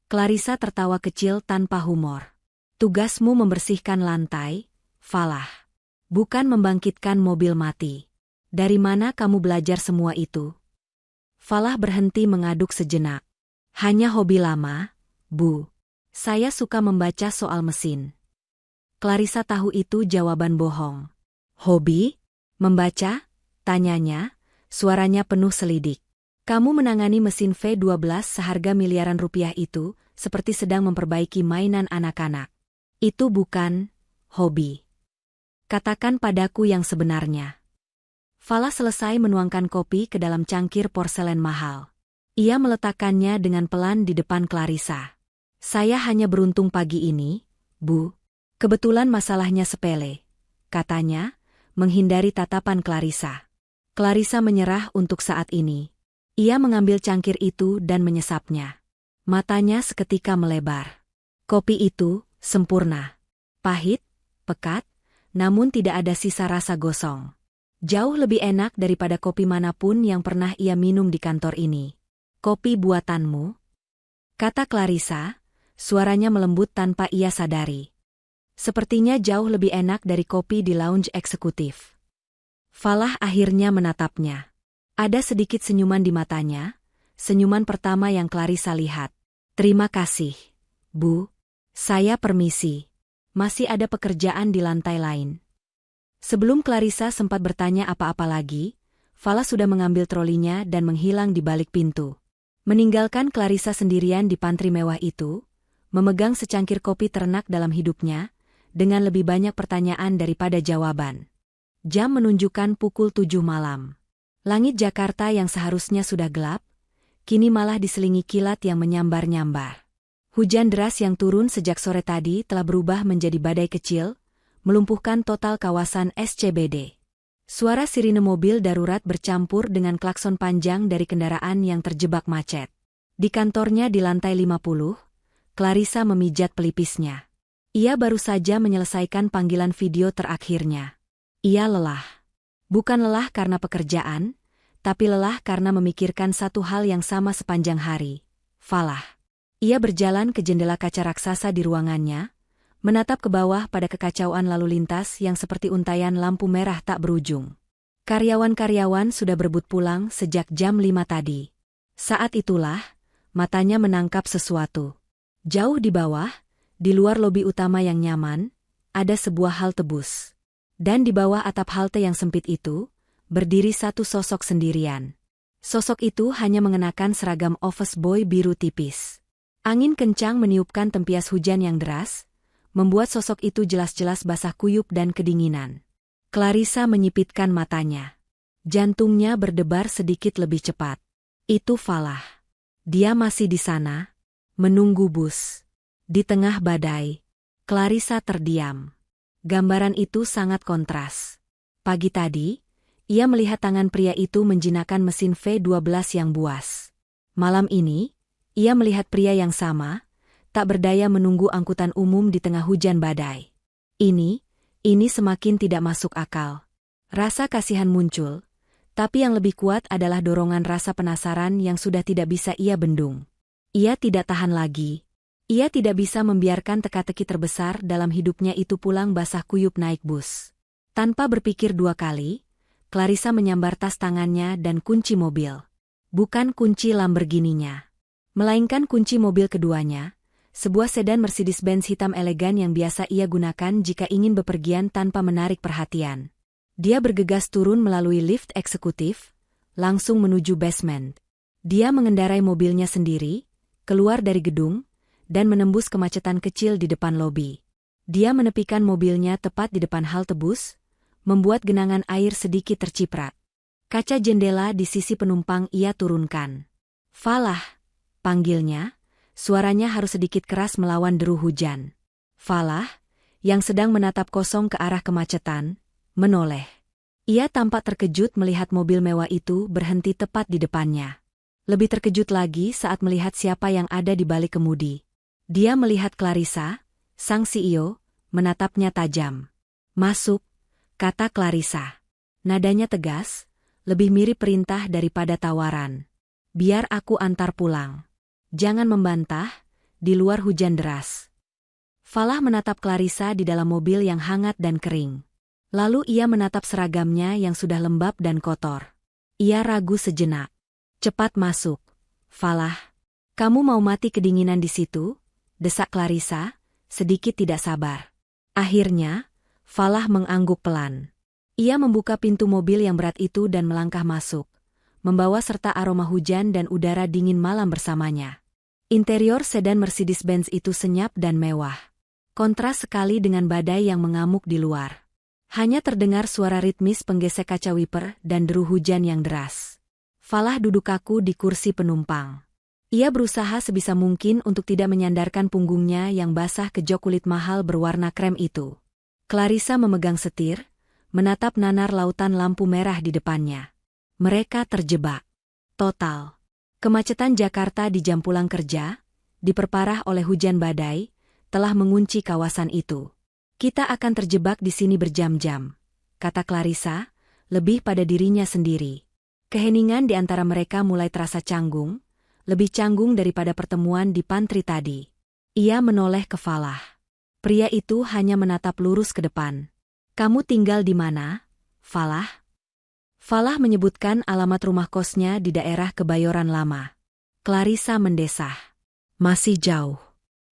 Clarissa tertawa kecil tanpa humor. Tugasmu membersihkan lantai, Falah. Bukan membangkitkan mobil mati. Dari mana kamu belajar semua itu? Falah berhenti mengaduk sejenak. Hanya hobi lama, Bu. Saya suka membaca soal mesin. Clarissa tahu itu jawaban bohong. Hobi? Membaca? Tanyanya, suaranya penuh selidik. Kamu menangani mesin V12 seharga miliaran rupiah itu, seperti sedang memperbaiki mainan anak-anak. Itu bukan hobi. Katakan padaku yang sebenarnya. Falah selesai menuangkan kopi ke dalam cangkir porselen mahal. Ia meletakkannya dengan pelan di depan Clarissa. Saya hanya beruntung pagi ini, Bu. Kebetulan masalahnya sepele, katanya, menghindari tatapan Clarissa. Clarissa menyerah untuk saat ini. Ia mengambil cangkir itu dan menyesapnya. Matanya seketika melebar. Kopi itu sempurna. Pahit, pekat, namun tidak ada sisa rasa gosong. Jauh lebih enak daripada kopi manapun yang pernah ia minum di kantor ini. Kopi buatanmu? Kata Clarissa, suaranya melembut tanpa ia sadari. Sepertinya jauh lebih enak dari kopi di lounge eksekutif. Falah akhirnya menatapnya. Ada sedikit senyuman di matanya, senyuman pertama yang Clarissa lihat. Terima kasih, Bu. Saya permisi. Masih ada pekerjaan di lantai lain. Sebelum Clarissa sempat bertanya apa-apa lagi, Falah sudah mengambil trolinya dan menghilang di balik pintu. Meninggalkan Clarissa sendirian di pantry mewah itu, memegang secangkir kopi ternak dalam hidupnya, dengan lebih banyak pertanyaan daripada jawaban. Jam menunjukkan pukul 7 malam. Langit Jakarta yang seharusnya sudah gelap, kini malah diselingi kilat yang menyambar-nyambar. Hujan deras yang turun sejak sore tadi telah berubah menjadi badai kecil, melumpuhkan total kawasan SCBD. Suara sirine mobil darurat bercampur dengan klakson panjang dari kendaraan yang terjebak macet. Di kantornya di lantai 50, Clarissa memijat pelipisnya. Ia baru saja menyelesaikan panggilan video terakhirnya. Ia lelah. Bukan lelah karena pekerjaan, tapi lelah karena memikirkan satu hal yang sama sepanjang hari. Falah. Ia berjalan ke jendela kaca raksasa di ruangannya, menatap ke bawah pada kekacauan lalu lintas yang seperti untayan lampu merah tak berujung. Karyawan-karyawan sudah berebut pulang sejak jam 5 tadi. Saat itulah, matanya menangkap sesuatu. Jauh di bawah, di luar lobi utama yang nyaman, ada sebuah halte bus. Dan di bawah atap halte yang sempit itu, berdiri satu sosok sendirian. Sosok itu hanya mengenakan seragam office boy biru tipis. Angin kencang meniupkan tempias hujan yang deras, membuat sosok itu jelas-jelas basah kuyup dan kedinginan. Clarissa menyipitkan matanya. Jantungnya berdebar sedikit lebih cepat. Itu Falah. Dia masih di sana, menunggu bus. Di tengah badai, Clarissa terdiam. Gambaran itu sangat kontras. Pagi tadi, ia melihat tangan pria itu menjinakkan mesin V12 yang buas. Malam ini, ia melihat pria yang sama, tak berdaya menunggu angkutan umum di tengah hujan badai. Ini semakin tidak masuk akal. Rasa kasihan muncul, tapi yang lebih kuat adalah dorongan rasa penasaran yang sudah tidak bisa ia bendung. Ia tidak tahan lagi. Ia tidak bisa membiarkan teka-teki terbesar dalam hidupnya itu pulang basah kuyup naik bus. Tanpa berpikir dua kali, Clarissa menyambar tas tangannya dan kunci mobil. Bukan kunci Lamborghini-nya, melainkan kunci mobil keduanya, sebuah sedan Mercedes-Benz hitam elegan yang biasa ia gunakan jika ingin bepergian tanpa menarik perhatian. Dia bergegas turun melalui lift eksekutif, langsung menuju basement. Dia mengendarai mobilnya sendiri, keluar dari gedung, dan menembus kemacetan kecil di depan lobi. Dia menepikan mobilnya tepat di depan halte bus, membuat genangan air sedikit terciprat. Kaca jendela di sisi penumpang ia turunkan. Falah, panggilnya, suaranya harus sedikit keras melawan deru hujan. Falah, yang sedang menatap kosong ke arah kemacetan, menoleh. Ia tampak terkejut melihat mobil mewah itu berhenti tepat di depannya. Lebih terkejut lagi saat melihat siapa yang ada di balik kemudi. Dia melihat Clarissa, sang CEO, menatapnya tajam. "Masuk," kata Clarissa. Nadanya tegas, lebih mirip perintah daripada tawaran. "Biar aku antar pulang. Jangan membantah, di luar hujan deras." Falah menatap Clarissa di dalam mobil yang hangat dan kering. Lalu ia menatap seragamnya yang sudah lembab dan kotor. Ia ragu sejenak. "Cepat masuk, Falah. Kamu mau mati kedinginan di situ?" desak Clarissa, sedikit tidak sabar. Akhirnya, Falah mengangguk pelan. Ia membuka pintu mobil yang berat itu dan melangkah masuk, membawa serta aroma hujan dan udara dingin malam bersamanya. Interior sedan Mercedes-Benz itu senyap dan mewah. Kontras sekali dengan badai yang mengamuk di luar. Hanya terdengar suara ritmis penggesek kaca wiper dan deru hujan yang deras. Falah duduk kaku di kursi penumpang. Ia berusaha sebisa mungkin untuk tidak menyandarkan punggungnya yang basah ke jok kulit mahal berwarna krem itu. Clarissa memegang setir, menatap nanar lautan lampu merah di depannya. Mereka terjebak. Total. Kemacetan Jakarta di jam pulang kerja, diperparah oleh hujan badai, telah mengunci kawasan itu. "Kita akan terjebak di sini berjam-jam," kata Clarissa, lebih pada dirinya sendiri. Keheningan di antara mereka mulai terasa canggung, lebih canggung daripada pertemuan di pantry tadi. Ia menoleh ke Falah. Pria itu hanya menatap lurus ke depan. "Kamu tinggal di mana, Falah?" Falah menyebutkan alamat rumah kosnya di daerah Kebayoran Lama. Clarissa mendesah. "Masih jauh.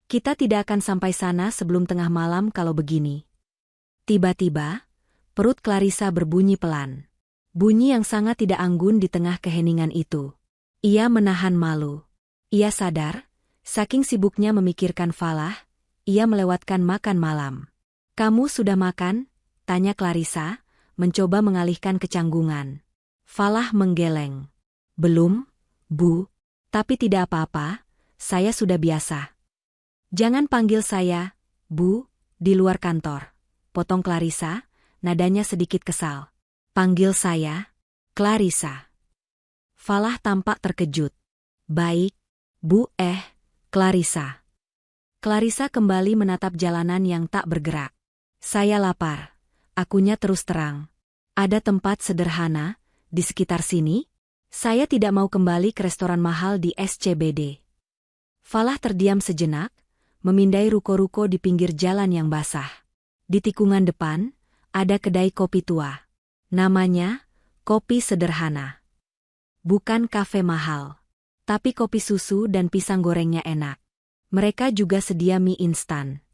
Kita tidak akan sampai sana sebelum tengah malam kalau begini." Tiba-tiba, perut Clarissa berbunyi pelan. Bunyi yang sangat tidak anggun di tengah keheningan itu. Ia menahan malu. Ia sadar, saking sibuknya memikirkan Falah, ia melewatkan makan malam. "Kamu sudah makan?" tanya Clarissa, mencoba mengalihkan kecanggungan. Falah menggeleng. "Belum, Bu. Tapi tidak apa-apa, saya sudah biasa." "Jangan panggil saya, Bu, di luar kantor," potong Clarissa, nadanya sedikit kesal. "Panggil saya Clarissa." Falah tampak terkejut. "Baik, Bu, Clarissa." Clarissa kembali menatap jalanan yang tak bergerak. "Saya lapar," akunya terus terang. "Ada tempat sederhana di sekitar sini? Saya tidak mau kembali ke restoran mahal di SCBD." Falah terdiam sejenak, memindai ruko-ruko di pinggir jalan yang basah. Di tikungan depan, ada kedai kopi tua. Namanya, Kopi Sederhana. Bukan kafe mahal. Tapi kopi susu dan pisang gorengnya enak. Mereka juga sedia mie instan.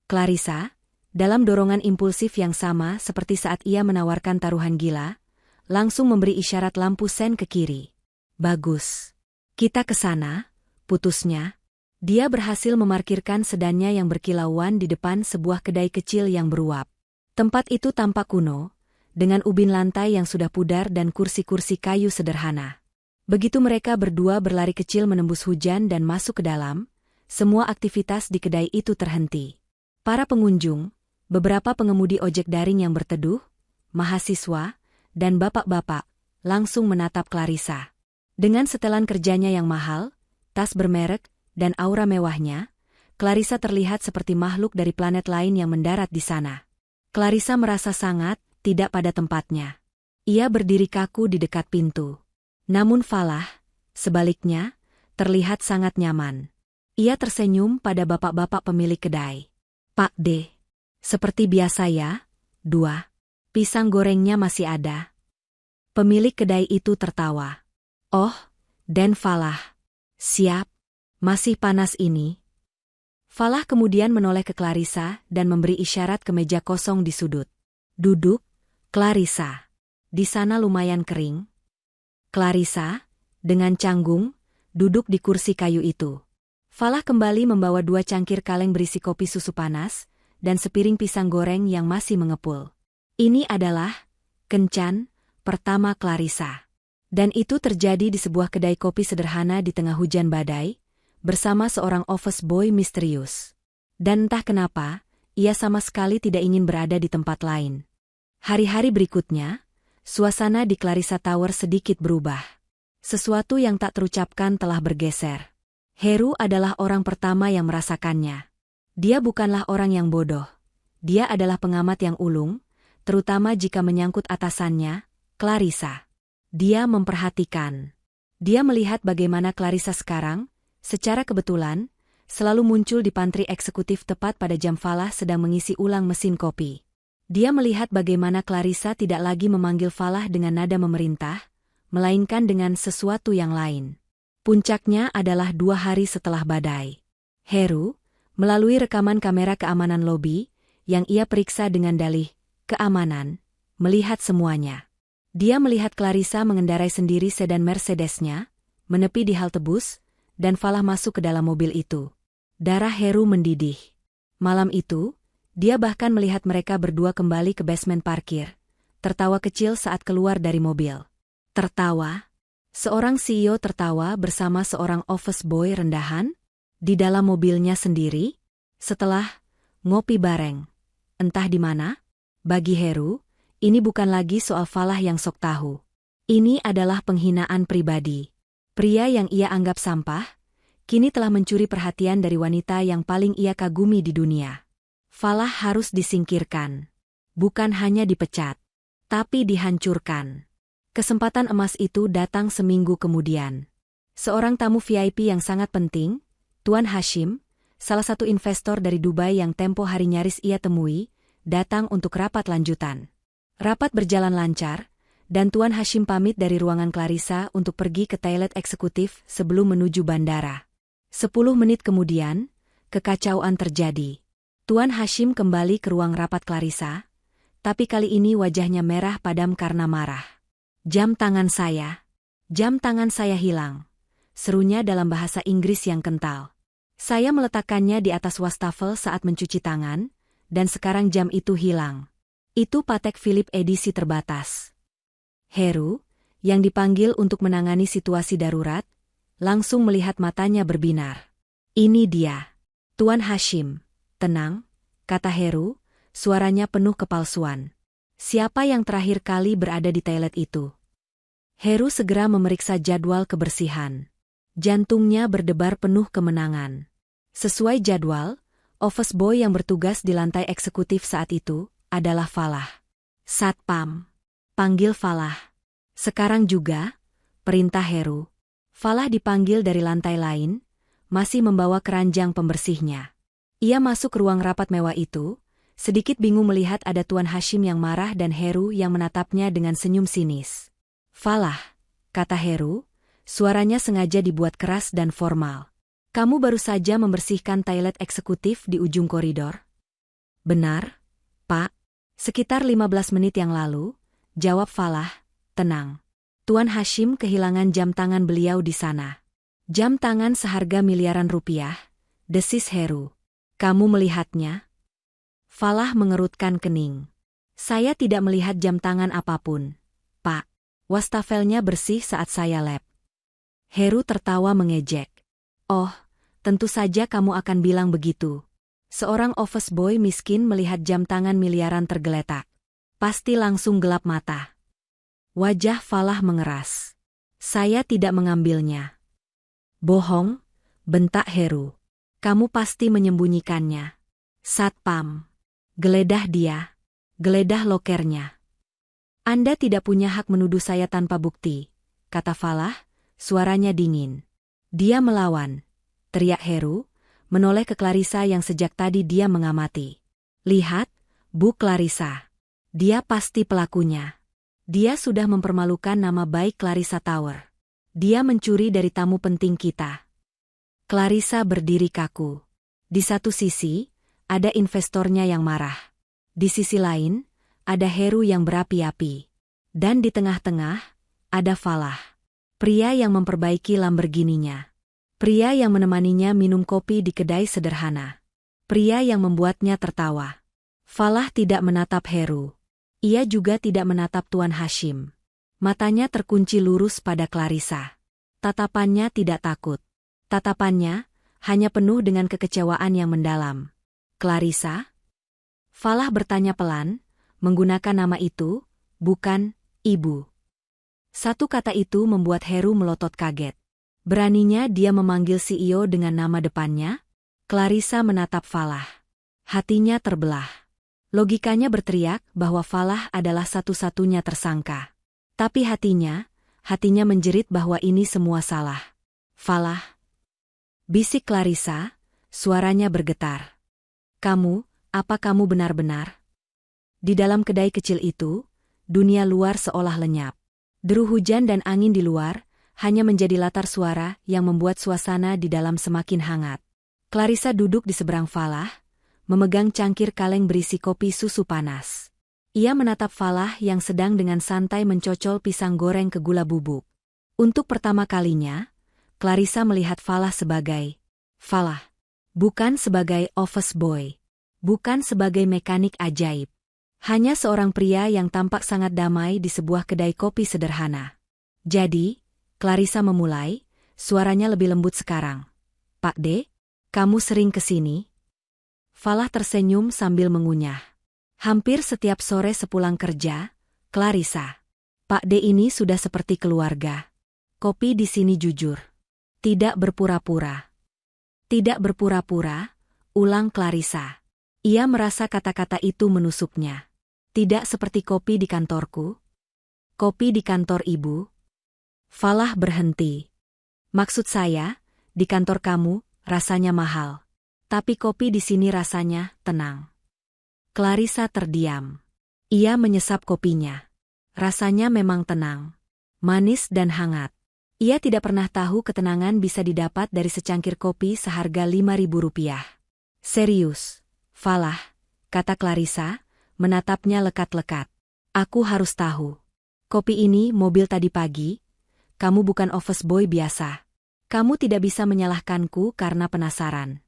Clarissa, dalam dorongan impulsif yang sama seperti saat ia menawarkan taruhan gila, langsung memberi isyarat lampu sen ke kiri. "Bagus. Kita ke sana," putusnya. Dia berhasil memarkirkan sedannya yang berkilauan di depan sebuah kedai kecil yang beruap. Tempat itu tampak kuno, dengan ubin lantai yang sudah pudar dan kursi-kursi kayu sederhana. Begitu mereka berdua berlari kecil menembus hujan dan masuk ke dalam, semua aktivitas di kedai itu terhenti. Para pengunjung, beberapa pengemudi ojek daring yang berteduh, mahasiswa, dan bapak-bapak, langsung menatap Clarissa. Dengan setelan kerjanya yang mahal, tas bermerek, dan aura mewahnya, Clarissa terlihat seperti makhluk dari planet lain yang mendarat di sana. Clarissa merasa sangat tidak pada tempatnya. Ia berdiri kaku di dekat pintu. Namun Falah, sebaliknya, terlihat sangat nyaman. Ia tersenyum pada bapak-bapak pemilik kedai. "Pak D, seperti biasa ya, 2. Pisang gorengnya masih ada." Pemilik kedai itu tertawa. "Oh, dan Falah. Siap. Masih panas ini." Falah kemudian menoleh ke Clarissa dan memberi isyarat ke meja kosong di sudut. "Duduk, Clarissa. Di sana lumayan kering." Clarissa, dengan canggung, duduk di kursi kayu itu. Falah kembali membawa 2 cangkir kaleng berisi kopi susu panas, dan sepiring pisang goreng yang masih mengepul. Ini adalah kencan pertama Clarissa. Dan itu terjadi di sebuah kedai kopi sederhana di tengah hujan badai, bersama seorang office boy misterius. Dan entah kenapa, ia sama sekali tidak ingin berada di tempat lain. Hari-hari berikutnya, suasana di Clarissa Tower sedikit berubah. Sesuatu yang tak terucapkan telah bergeser. Heru adalah orang pertama yang merasakannya. Dia bukanlah orang yang bodoh. Dia adalah pengamat yang ulung, terutama jika menyangkut atasannya, Clarissa. Dia memperhatikan. Dia melihat bagaimana Clarissa sekarang, secara kebetulan, selalu muncul di pantry eksekutif tepat pada jam Falah sedang mengisi ulang mesin kopi. Dia melihat bagaimana Clarissa tidak lagi memanggil Falah dengan nada memerintah, melainkan dengan sesuatu yang lain. Puncaknya adalah 2 hari setelah badai. Heru, melalui rekaman kamera keamanan lobi, yang ia periksa dengan dalih keamanan, melihat semuanya. Dia melihat Clarissa mengendarai sendiri sedan Mercedesnya, menepi di halte bus, dan Falah masuk ke dalam mobil itu. Darah Heru mendidih. Malam itu, dia bahkan melihat mereka berdua kembali ke basement parkir, tertawa kecil saat keluar dari mobil. Tertawa? Seorang CEO tertawa bersama seorang office boy rendahan? Di dalam mobilnya sendiri? Setelah ngopi bareng. Entah di mana? Bagi Heru, ini bukan lagi soal Falah yang sok tahu. Ini adalah penghinaan pribadi. Pria yang ia anggap sampah, kini telah mencuri perhatian dari wanita yang paling ia kagumi di dunia. Falah harus disingkirkan. Bukan hanya dipecat, tapi dihancurkan. Kesempatan emas itu datang seminggu kemudian. Seorang tamu VIP yang sangat penting, Tuan Hashim, salah satu investor dari Dubai yang tempo hari nyaris ia temui, datang untuk rapat lanjutan. Rapat berjalan lancar, dan Tuan Hashim pamit dari ruangan Clarissa untuk pergi ke toilet eksekutif sebelum menuju bandara. 10 menit kemudian, kekacauan terjadi. Tuan Hashim kembali ke ruang rapat Clarissa, tapi kali ini wajahnya merah padam karena marah. "Jam tangan saya. Jam tangan saya hilang," serunya dalam bahasa Inggris yang kental. "Saya meletakkannya di atas wastafel saat mencuci tangan, dan sekarang jam itu hilang." Itu Patek Philippe edisi terbatas. Heru, yang dipanggil untuk menangani situasi darurat, langsung melihat matanya berbinar. "Ini dia." "Tuan Hashim, tenang," kata Heru, suaranya penuh kepalsuan. "Siapa yang terakhir kali berada di toilet itu?" Heru segera memeriksa jadwal kebersihan. Jantungnya berdebar penuh kemenangan. Sesuai jadwal, office boy yang bertugas di lantai eksekutif saat itu adalah Falah. "Satpam, panggil Falah." "Sekarang juga," perintah Heru. Falah dipanggil dari lantai lain, masih membawa keranjang pembersihnya. Ia masuk ruang rapat mewah itu, sedikit bingung melihat ada Tuan Hashim yang marah dan Heru yang menatapnya dengan senyum sinis. "Falah," kata Heru, suaranya sengaja dibuat keras dan formal. "Kamu baru saja membersihkan toilet eksekutif di ujung koridor?" "Benar, Pak. Sekitar 15 menit yang lalu," jawab Falah, tenang. Tuan Hashim kehilangan jam tangan beliau di sana. Jam tangan seharga miliaran rupiah, desis Heru. Kamu melihatnya? Falah mengerutkan kening. Saya tidak melihat jam tangan apapun, Pak. Wastafelnya bersih saat saya lap. Heru tertawa mengejek. Oh, tentu saja kamu akan bilang begitu. Seorang office boy miskin melihat jam tangan miliaran tergeletak. Pasti langsung gelap mata. Wajah Falah mengeras. Saya tidak mengambilnya. Bohong, bentak Heru. Kamu pasti menyembunyikannya. Satpam. Geledah dia. Geledah lokernya. Anda tidak punya hak menuduh saya tanpa bukti, kata Falah, suaranya dingin. Dia melawan, teriak Heru, menoleh ke Clarissa yang sejak tadi dia mengamati. Lihat, Bu Clarissa. Dia pasti pelakunya. Dia sudah mempermalukan nama baik Clarissa Tower. Dia mencuri dari tamu penting kita. Clarissa berdiri kaku. Di satu sisi, ada investornya yang marah. Di sisi lain, ada Heru yang berapi-api. Dan di tengah-tengah, ada Falah. Pria yang memperbaiki Lamborghini-nya. Pria yang menemaninya minum kopi di kedai sederhana. Pria yang membuatnya tertawa. Falah tidak menatap Heru. Ia juga tidak menatap Tuan Hashim. Matanya terkunci lurus pada Clarissa. Tatapannya tidak takut. Tatapannya hanya penuh dengan kekecewaan yang mendalam. Clarissa? Falah bertanya pelan, menggunakan nama itu, bukan, Ibu. Satu kata itu membuat Heru melotot kaget. Beraninya dia memanggil CEO dengan nama depannya? Clarissa menatap Falah. Hatinya terbelah. Logikanya berteriak bahwa Falah adalah satu-satunya tersangka. Tapi hatinya menjerit bahwa ini semua salah. Falah. Bisik Clarissa, suaranya bergetar. Apa kamu benar-benar? Di dalam kedai kecil itu, dunia luar seolah lenyap. Deru hujan dan angin di luar hanya menjadi latar suara yang membuat suasana di dalam semakin hangat. Clarissa duduk di seberang Falah, memegang cangkir kaleng berisi kopi susu panas. Ia menatap Falah yang sedang dengan santai mencocol pisang goreng ke gula bubuk. Untuk pertama kalinya, Clarissa melihat Falah sebagai Falah. Bukan sebagai office boy. Bukan sebagai mekanik ajaib. Hanya seorang pria yang tampak sangat damai di sebuah kedai kopi sederhana. Jadi, Clarissa memulai, suaranya lebih lembut sekarang. Pak D, kamu sering kesini? Falah tersenyum sambil mengunyah. Hampir setiap sore sepulang kerja, Clarissa. Pak D ini sudah seperti keluarga. Kopi di sini jujur. Tidak berpura-pura. Tidak berpura-pura, ulang Clarissa. Ia merasa kata-kata itu menusuknya. Tidak seperti kopi di kantorku. Kopi di kantor ibu. Falah berhenti. Maksud saya, di kantor kamu, rasanya mahal. Tapi kopi di sini rasanya tenang. Clarissa terdiam. Ia menyesap kopinya. Rasanya memang tenang. Manis dan hangat. Ia tidak pernah tahu ketenangan bisa didapat dari secangkir kopi seharga Rp5.000. Serius, Falah, kata Clarissa, menatapnya lekat-lekat. Aku harus tahu. Kopi ini mobil tadi pagi. Kamu bukan office boy biasa. Kamu tidak bisa menyalahkanku karena penasaran.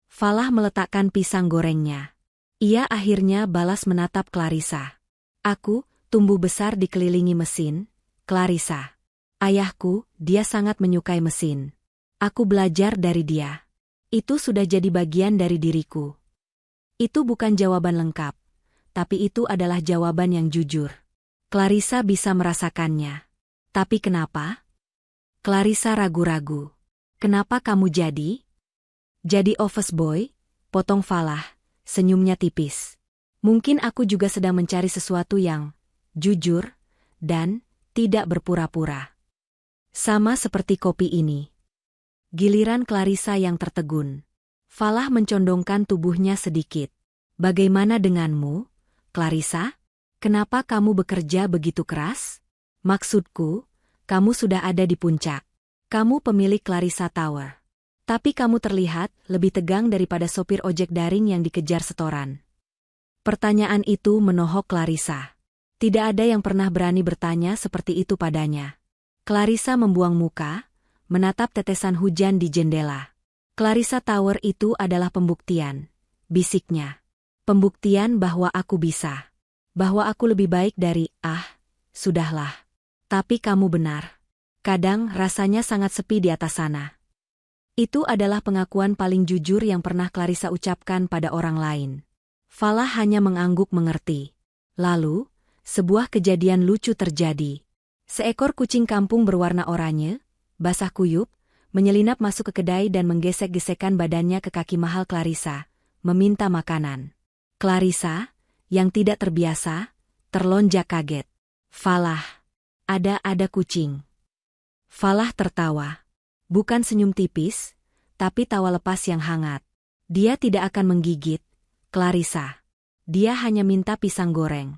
Falah meletakkan pisang gorengnya. Ia akhirnya balas menatap Clarissa. Aku tumbuh besar dikelilingi mesin, Clarissa. Ayahku, dia sangat menyukai mesin. Aku belajar dari dia. Itu sudah jadi bagian dari diriku. Itu bukan jawaban lengkap, tapi itu adalah jawaban yang jujur. Clarissa bisa merasakannya. Tapi kenapa? Clarissa ragu-ragu. Kenapa kamu jadi? Jadi office boy? Potong Falah, senyumnya tipis. Mungkin aku juga sedang mencari sesuatu yang jujur dan tidak berpura-pura. Sama seperti kopi ini. Giliran Clarissa yang tertegun. Falah mencondongkan tubuhnya sedikit. Bagaimana denganmu, Clarissa? Kenapa kamu bekerja begitu keras? Maksudku, kamu sudah ada di puncak. Kamu pemilik Clarissa Tower. Tapi kamu terlihat lebih tegang daripada sopir ojek daring yang dikejar setoran. Pertanyaan itu menohok Clarissa. Tidak ada yang pernah berani bertanya seperti itu padanya. Clarissa membuang muka, menatap tetesan hujan di jendela. Clarissa Tower itu adalah pembuktian, bisiknya. Pembuktian bahwa aku bisa. Bahwa aku lebih baik dari, sudahlah. Tapi kamu benar. Kadang rasanya sangat sepi di atas sana. Itu adalah pengakuan paling jujur yang pernah Clarissa ucapkan pada orang lain. Falah hanya mengangguk mengerti. Lalu, sebuah kejadian lucu terjadi. Seekor kucing kampung berwarna oranye, basah kuyup, menyelinap masuk ke kedai dan menggesek-gesekkan badannya ke kaki mahal Clarissa, meminta makanan. Clarissa, yang tidak terbiasa, terlonjak kaget. Falah, ada kucing. Falah tertawa. Bukan senyum tipis, tapi tawa lepas yang hangat. Dia tidak akan menggigit, Clarissa. Dia hanya minta pisang goreng.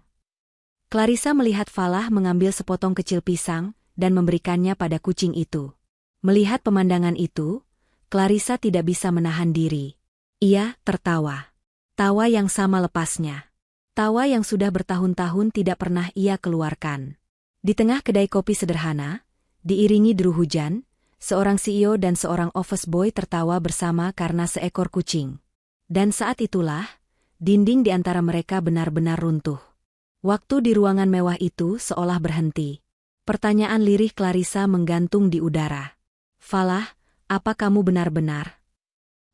Clarissa melihat Falah mengambil sepotong kecil pisang dan memberikannya pada kucing itu. Melihat pemandangan itu, Clarissa tidak bisa menahan diri. Ia tertawa. Tawa yang sama lepasnya. Tawa yang sudah bertahun-tahun tidak pernah ia keluarkan. Di tengah kedai kopi sederhana, diiringi deru hujan, seorang CEO dan seorang office boy tertawa bersama karena seekor kucing. Dan saat itulah, dinding di antara mereka benar-benar runtuh. Waktu di ruangan mewah itu seolah berhenti. Pertanyaan lirih Clarissa menggantung di udara. Falah, apa kamu benar-benar?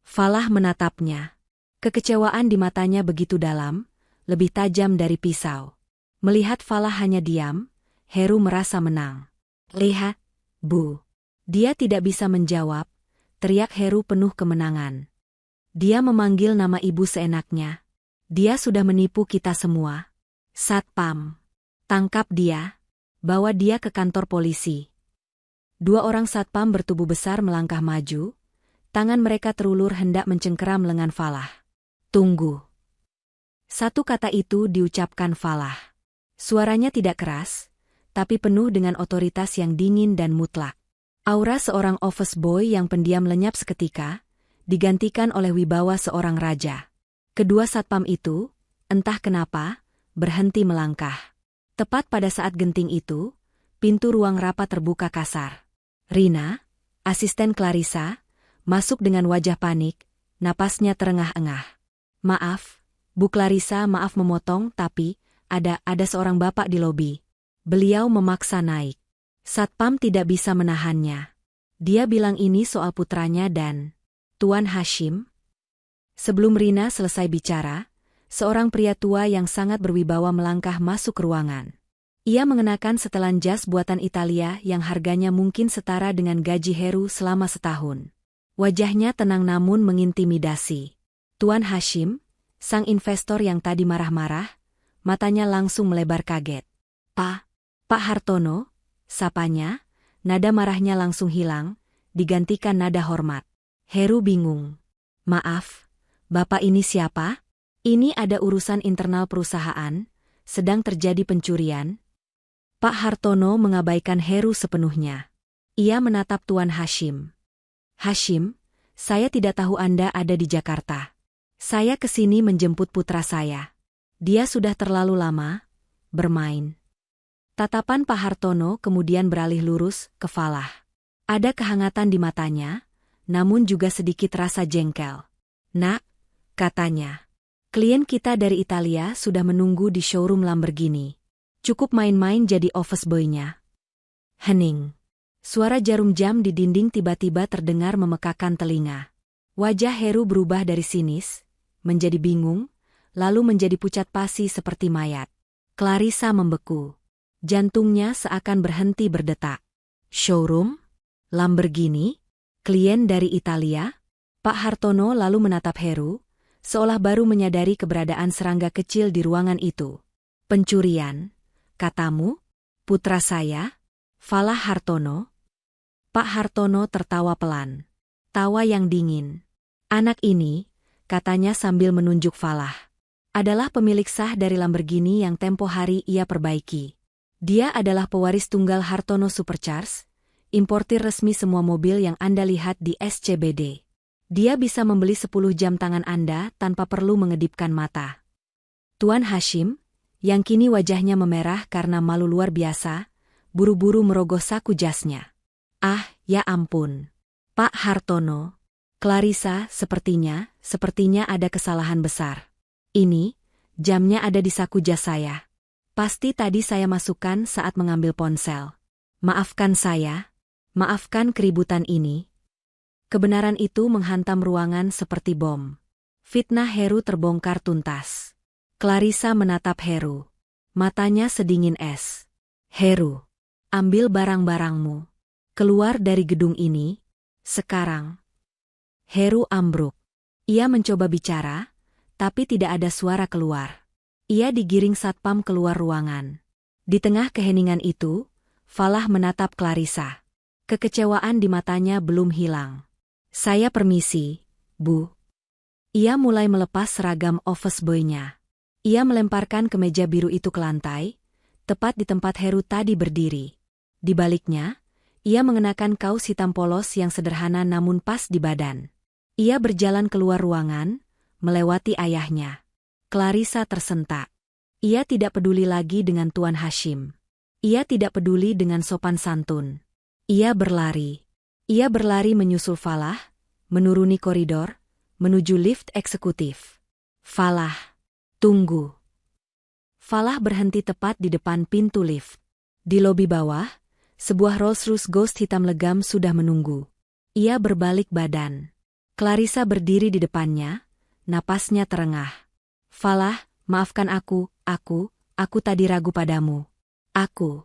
Falah menatapnya. Kekecewaan di matanya begitu dalam, lebih tajam dari pisau. Melihat Falah hanya diam, Heru merasa menang. Lihat, Bu. Dia tidak bisa menjawab, teriak Heru penuh kemenangan. Dia memanggil nama ibu seenaknya. Dia sudah menipu kita semua. Satpam. Tangkap dia. Bawa dia ke kantor polisi. Dua orang satpam bertubuh besar melangkah maju. Tangan mereka terulur hendak mencengkeram lengan Falah. Tunggu. Satu kata itu diucapkan Falah. Suaranya tidak keras, tapi penuh dengan otoritas yang dingin dan mutlak. Aura seorang office boy yang pendiam lenyap seketika, digantikan oleh wibawa seorang raja. Kedua satpam itu, entah kenapa, berhenti melangkah. Tepat pada saat genting itu, pintu ruang rapat terbuka kasar. Rina, asisten Clarissa, masuk dengan wajah panik, napasnya terengah-engah. Maaf, Bu Clarissa, maaf memotong, tapi ada seorang bapak di lobi. Beliau memaksa naik. Satpam tidak bisa menahannya. Dia bilang ini soal putranya dan Tuan Hashim. Sebelum Rina selesai bicara, seorang pria tua yang sangat berwibawa melangkah masuk ruangan. Ia mengenakan setelan jas buatan Italia yang harganya mungkin setara dengan gaji Heru selama setahun. Wajahnya tenang namun mengintimidasi. Tuan Hashim, sang investor yang tadi marah-marah, matanya langsung melebar kaget. Pak Hartono, sapanya, nada marahnya langsung hilang, digantikan nada hormat. Heru bingung. Maaf, Bapak ini siapa? Ini ada urusan internal perusahaan, sedang terjadi pencurian. Pak Hartono mengabaikan Heru sepenuhnya. Ia menatap Tuan Hashim. Hashim, saya tidak tahu Anda ada di Jakarta. Saya kesini menjemput putra saya. Dia sudah terlalu lama bermain. Tatapan Pak Hartono kemudian beralih lurus ke Falah. Ada kehangatan di matanya, namun juga sedikit rasa jengkel. Nak, katanya, klien kita dari Italia sudah menunggu di showroom Lamborghini. Cukup main-main jadi office boy-nya. Hening. Suara jarum jam di dinding tiba-tiba terdengar memekakan telinga. Wajah Heru berubah dari sinis, menjadi bingung, lalu menjadi pucat pasi seperti mayat. Clarissa membeku. Jantungnya seakan berhenti berdetak. Showroom? Lamborghini? Klien dari Italia? Pak Hartono lalu menatap Heru, seolah baru menyadari keberadaan serangga kecil di ruangan itu. Pencurian, katamu? Putra saya? Falah Hartono? Pak Hartono tertawa pelan. Tawa yang dingin. Anak ini, katanya sambil menunjuk Falah, adalah pemilik sah dari Lamborghini yang tempo hari ia perbaiki. Dia adalah pewaris tunggal Hartono Supercars, importir resmi semua mobil yang Anda lihat di SCBD. Dia bisa membeli 10 jam tangan Anda tanpa perlu mengedipkan mata. Tuan Hashim, yang kini wajahnya memerah karena malu luar biasa, buru-buru merogoh saku jasnya. Ya ampun. Pak Hartono. Clarissa, sepertinya ada kesalahan besar. Ini, jamnya ada di saku jas saya. Pasti tadi saya masukkan saat mengambil ponsel. Maafkan saya. Maafkan keributan ini. Kebenaran itu menghantam ruangan seperti bom. Fitnah Heru terbongkar tuntas. Clarissa menatap Heru. Matanya sedingin es. Heru, ambil barang-barangmu. Keluar dari gedung ini. Sekarang. Heru ambruk. Ia mencoba bicara, tapi tidak ada suara keluar. Ia digiring satpam keluar ruangan. Di tengah keheningan itu, Falah menatap Clarissa. Kekecewaan di matanya belum hilang. Saya permisi, Bu. Ia mulai melepas seragam office boy-nya. Ia melemparkan kemeja biru itu ke lantai, tepat di tempat Heru tadi berdiri. Di baliknya, ia mengenakan kaos hitam polos yang sederhana namun pas di badan. Ia berjalan keluar ruangan, melewati ayahnya. Clarissa tersentak. Ia tidak peduli lagi dengan Tuan Hashim. Ia tidak peduli dengan sopan santun. Ia berlari. Ia berlari menyusul Falah, menuruni koridor, menuju lift eksekutif. Falah, tunggu. Falah berhenti tepat di depan pintu lift. Di lobi bawah, sebuah Rolls-Royce Ghost hitam legam sudah menunggu. Ia berbalik badan. Clarissa berdiri di depannya, napasnya terengah. Falah, maafkan aku tadi ragu padamu. Aku.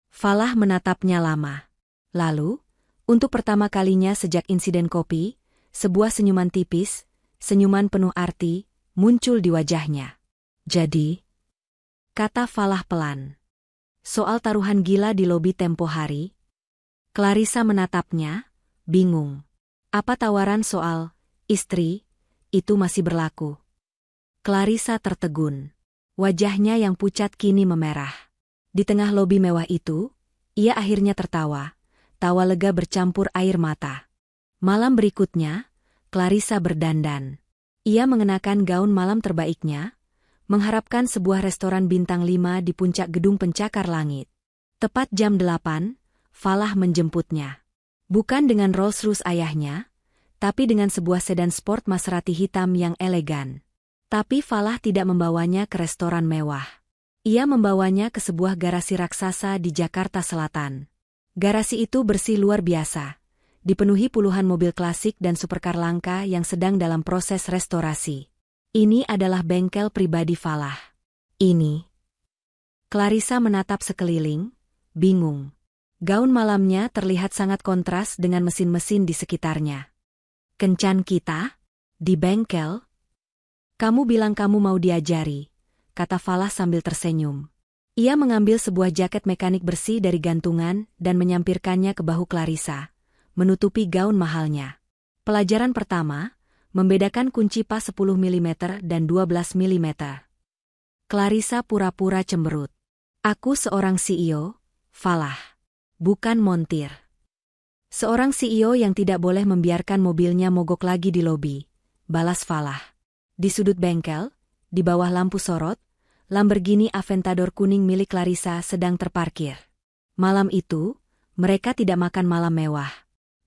Falah menatapnya lama. Lalu, untuk pertama kalinya sejak insiden kopi, sebuah senyuman tipis, senyuman penuh arti, muncul di wajahnya. Jadi, kata Falah pelan. Soal taruhan gila di lobi tempo hari? Clarissa menatapnya, bingung. Apa tawaran soal istri itu masih berlaku? Clarissa tertegun. Wajahnya yang pucat kini memerah. Di tengah lobi mewah itu, ia akhirnya tertawa. Tawa lega bercampur air mata. Malam berikutnya, Clarissa berdandan. Ia mengenakan gaun malam terbaiknya, mengharapkan sebuah restoran bintang 5 di puncak gedung pencakar langit. Tepat jam 8, Falah menjemputnya. Bukan dengan Rolls-Royce ayahnya, tapi dengan sebuah sedan sport Maserati hitam yang elegan. Tapi Falah tidak membawanya ke restoran mewah. Ia membawanya ke sebuah garasi raksasa di Jakarta Selatan. Garasi itu bersih luar biasa, dipenuhi puluhan mobil klasik dan supercar langka yang sedang dalam proses restorasi. Ini adalah bengkel pribadi Falah. Ini. Clarissa menatap sekeliling, bingung. Gaun malamnya terlihat sangat kontras dengan mesin-mesin di sekitarnya. Kencan kita? Di bengkel? Kamu bilang kamu mau diajari, kata Falah sambil tersenyum. Ia mengambil sebuah jaket mekanik bersih dari gantungan dan menyampirkannya ke bahu Clarissa, menutupi gaun mahalnya. Pelajaran pertama, membedakan kunci pas 10 mm dan 12 mm. Clarissa pura-pura cemberut. Aku seorang CEO, Falah. Bukan montir. Seorang CEO yang tidak boleh membiarkan mobilnya mogok lagi di lobi, balas Falah. Di sudut bengkel, di bawah lampu sorot, Lamborghini Aventador kuning milik Clarissa sedang terparkir. Malam itu, mereka tidak makan malam mewah.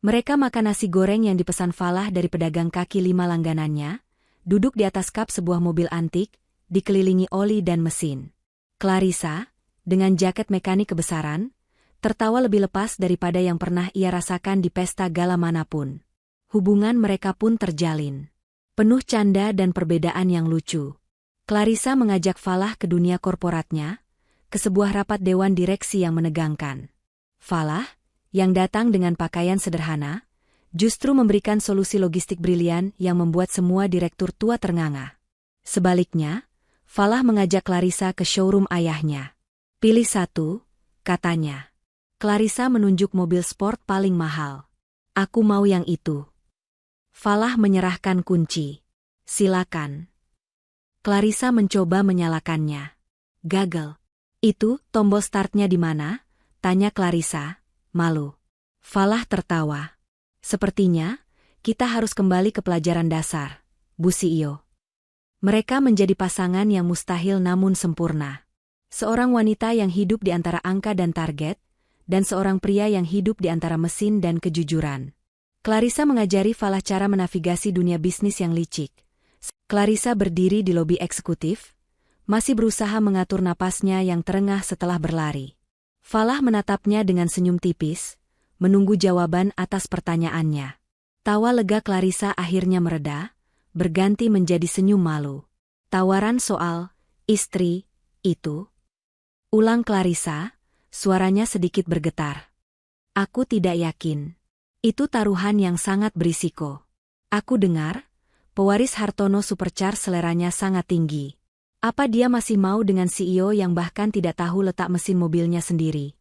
Mereka makan nasi goreng yang dipesan Falah dari pedagang kaki 5 langganannya, duduk di atas kap sebuah mobil antik, dikelilingi oli dan mesin. Clarissa, dengan jaket mekanik kebesaran, tertawa lebih lepas daripada yang pernah ia rasakan di pesta gala manapun. Hubungan mereka pun terjalin. Penuh canda dan perbedaan yang lucu. Clarissa mengajak Falah ke dunia korporatnya, ke sebuah rapat dewan direksi yang menegangkan. Falah, yang datang dengan pakaian sederhana, justru memberikan solusi logistik brilian yang membuat semua direktur tua ternganga. Sebaliknya, Falah mengajak Clarissa ke showroom ayahnya. Pilih satu, katanya. Clarissa menunjuk mobil sport paling mahal. Aku mau yang itu. Falah menyerahkan kunci. Silakan. Clarissa mencoba menyalakannya. Gagal. Itu, tombol startnya di mana? Tanya Clarissa, malu. Falah tertawa. Sepertinya, kita harus kembali ke pelajaran dasar, Bu CEO. Mereka menjadi pasangan yang mustahil namun sempurna. Seorang wanita yang hidup di antara angka dan target, dan seorang pria yang hidup di antara mesin dan kejujuran. Clarissa mengajari Falah cara menavigasi dunia bisnis yang licik. Clarissa berdiri di lobi eksekutif, masih berusaha mengatur napasnya yang terengah setelah berlari. Falah menatapnya dengan senyum tipis, menunggu jawaban atas pertanyaannya. Tawa lega Clarissa akhirnya mereda, berganti menjadi senyum malu. Tawaran soal istri itu? Ulang Clarissa, suaranya sedikit bergetar. Aku tidak yakin. Itu taruhan yang sangat berisiko. Aku dengar, pewaris Hartono Supercar seleranya sangat tinggi. Apa dia masih mau dengan CEO yang bahkan tidak tahu letak mesin mobilnya sendiri?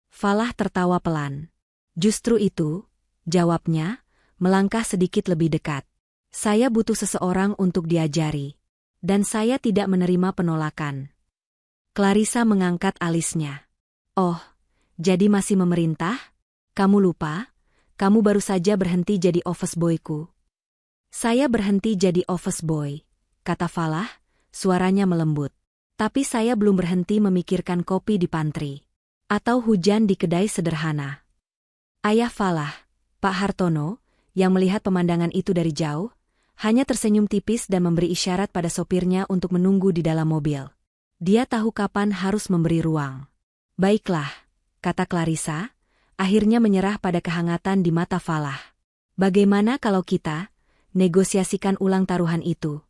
Falah tertawa pelan. Justru itu, jawabnya, melangkah sedikit lebih dekat. Saya butuh seseorang untuk diajari. Dan saya tidak menerima penolakan. Clarissa mengangkat alisnya. Oh, jadi masih memerintah? Kamu lupa? Kamu baru saja berhenti jadi office boyku. Saya berhenti jadi office boy, kata Falah, suaranya melembut. Tapi saya belum berhenti memikirkan kopi di pantry. Atau hujan di kedai sederhana. Ayah Falah, Pak Hartono, yang melihat pemandangan itu dari jauh, hanya tersenyum tipis dan memberi isyarat pada sopirnya untuk menunggu di dalam mobil. Dia tahu kapan harus memberi ruang. Baiklah, kata Clarissa, akhirnya menyerah pada kehangatan di mata Falah. Bagaimana kalau kita negosiasikan ulang taruhan itu?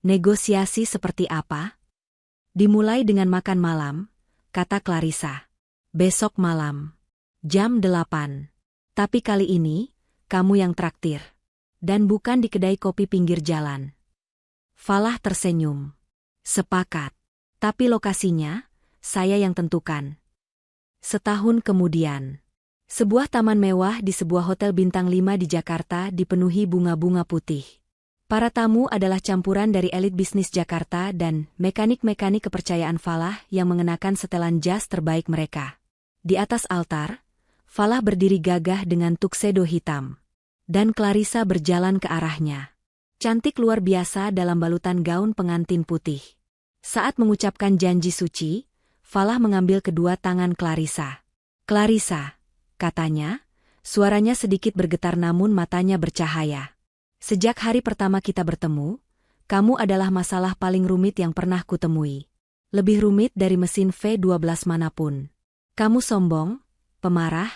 Negosiasi seperti apa? Dimulai dengan makan malam, kata Clarissa. Besok malam. Jam 8. Tapi kali ini, kamu yang traktir. Dan bukan di kedai kopi pinggir jalan. Falah tersenyum. Sepakat. Tapi lokasinya, saya yang tentukan. Setahun kemudian. Sebuah taman mewah di sebuah hotel bintang 5 di Jakarta dipenuhi bunga-bunga putih. Para tamu adalah campuran dari elit bisnis Jakarta dan mekanik-mekanik kepercayaan Falah yang mengenakan setelan jas terbaik mereka. Di atas altar, Falah berdiri gagah dengan tuxedo hitam. Dan Clarissa berjalan ke arahnya. Cantik luar biasa dalam balutan gaun pengantin putih. Saat mengucapkan janji suci, Falah mengambil kedua tangan Clarissa. Clarissa, katanya, suaranya sedikit bergetar namun matanya bercahaya. Sejak hari pertama kita bertemu, kamu adalah masalah paling rumit yang pernah kutemui. Lebih rumit dari mesin V12 manapun. Kamu sombong, pemarah,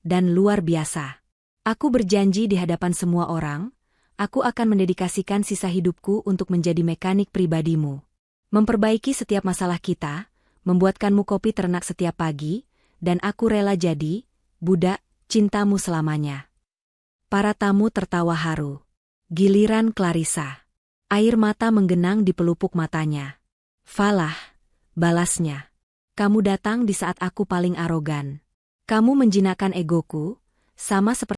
dan luar biasa. Aku berjanji di hadapan semua orang, aku akan mendedikasikan sisa hidupku untuk menjadi mekanik pribadimu. Memperbaiki setiap masalah kita, membuatkanmu kopi ternak setiap pagi, dan aku rela jadi budak cintamu selamanya. Para tamu tertawa haru. Giliran Clarissa. Air mata menggenang di pelupuk matanya. Falah, balasnya. Kamu datang di saat aku paling arogan. Kamu menjinakkan egoku, sama seperti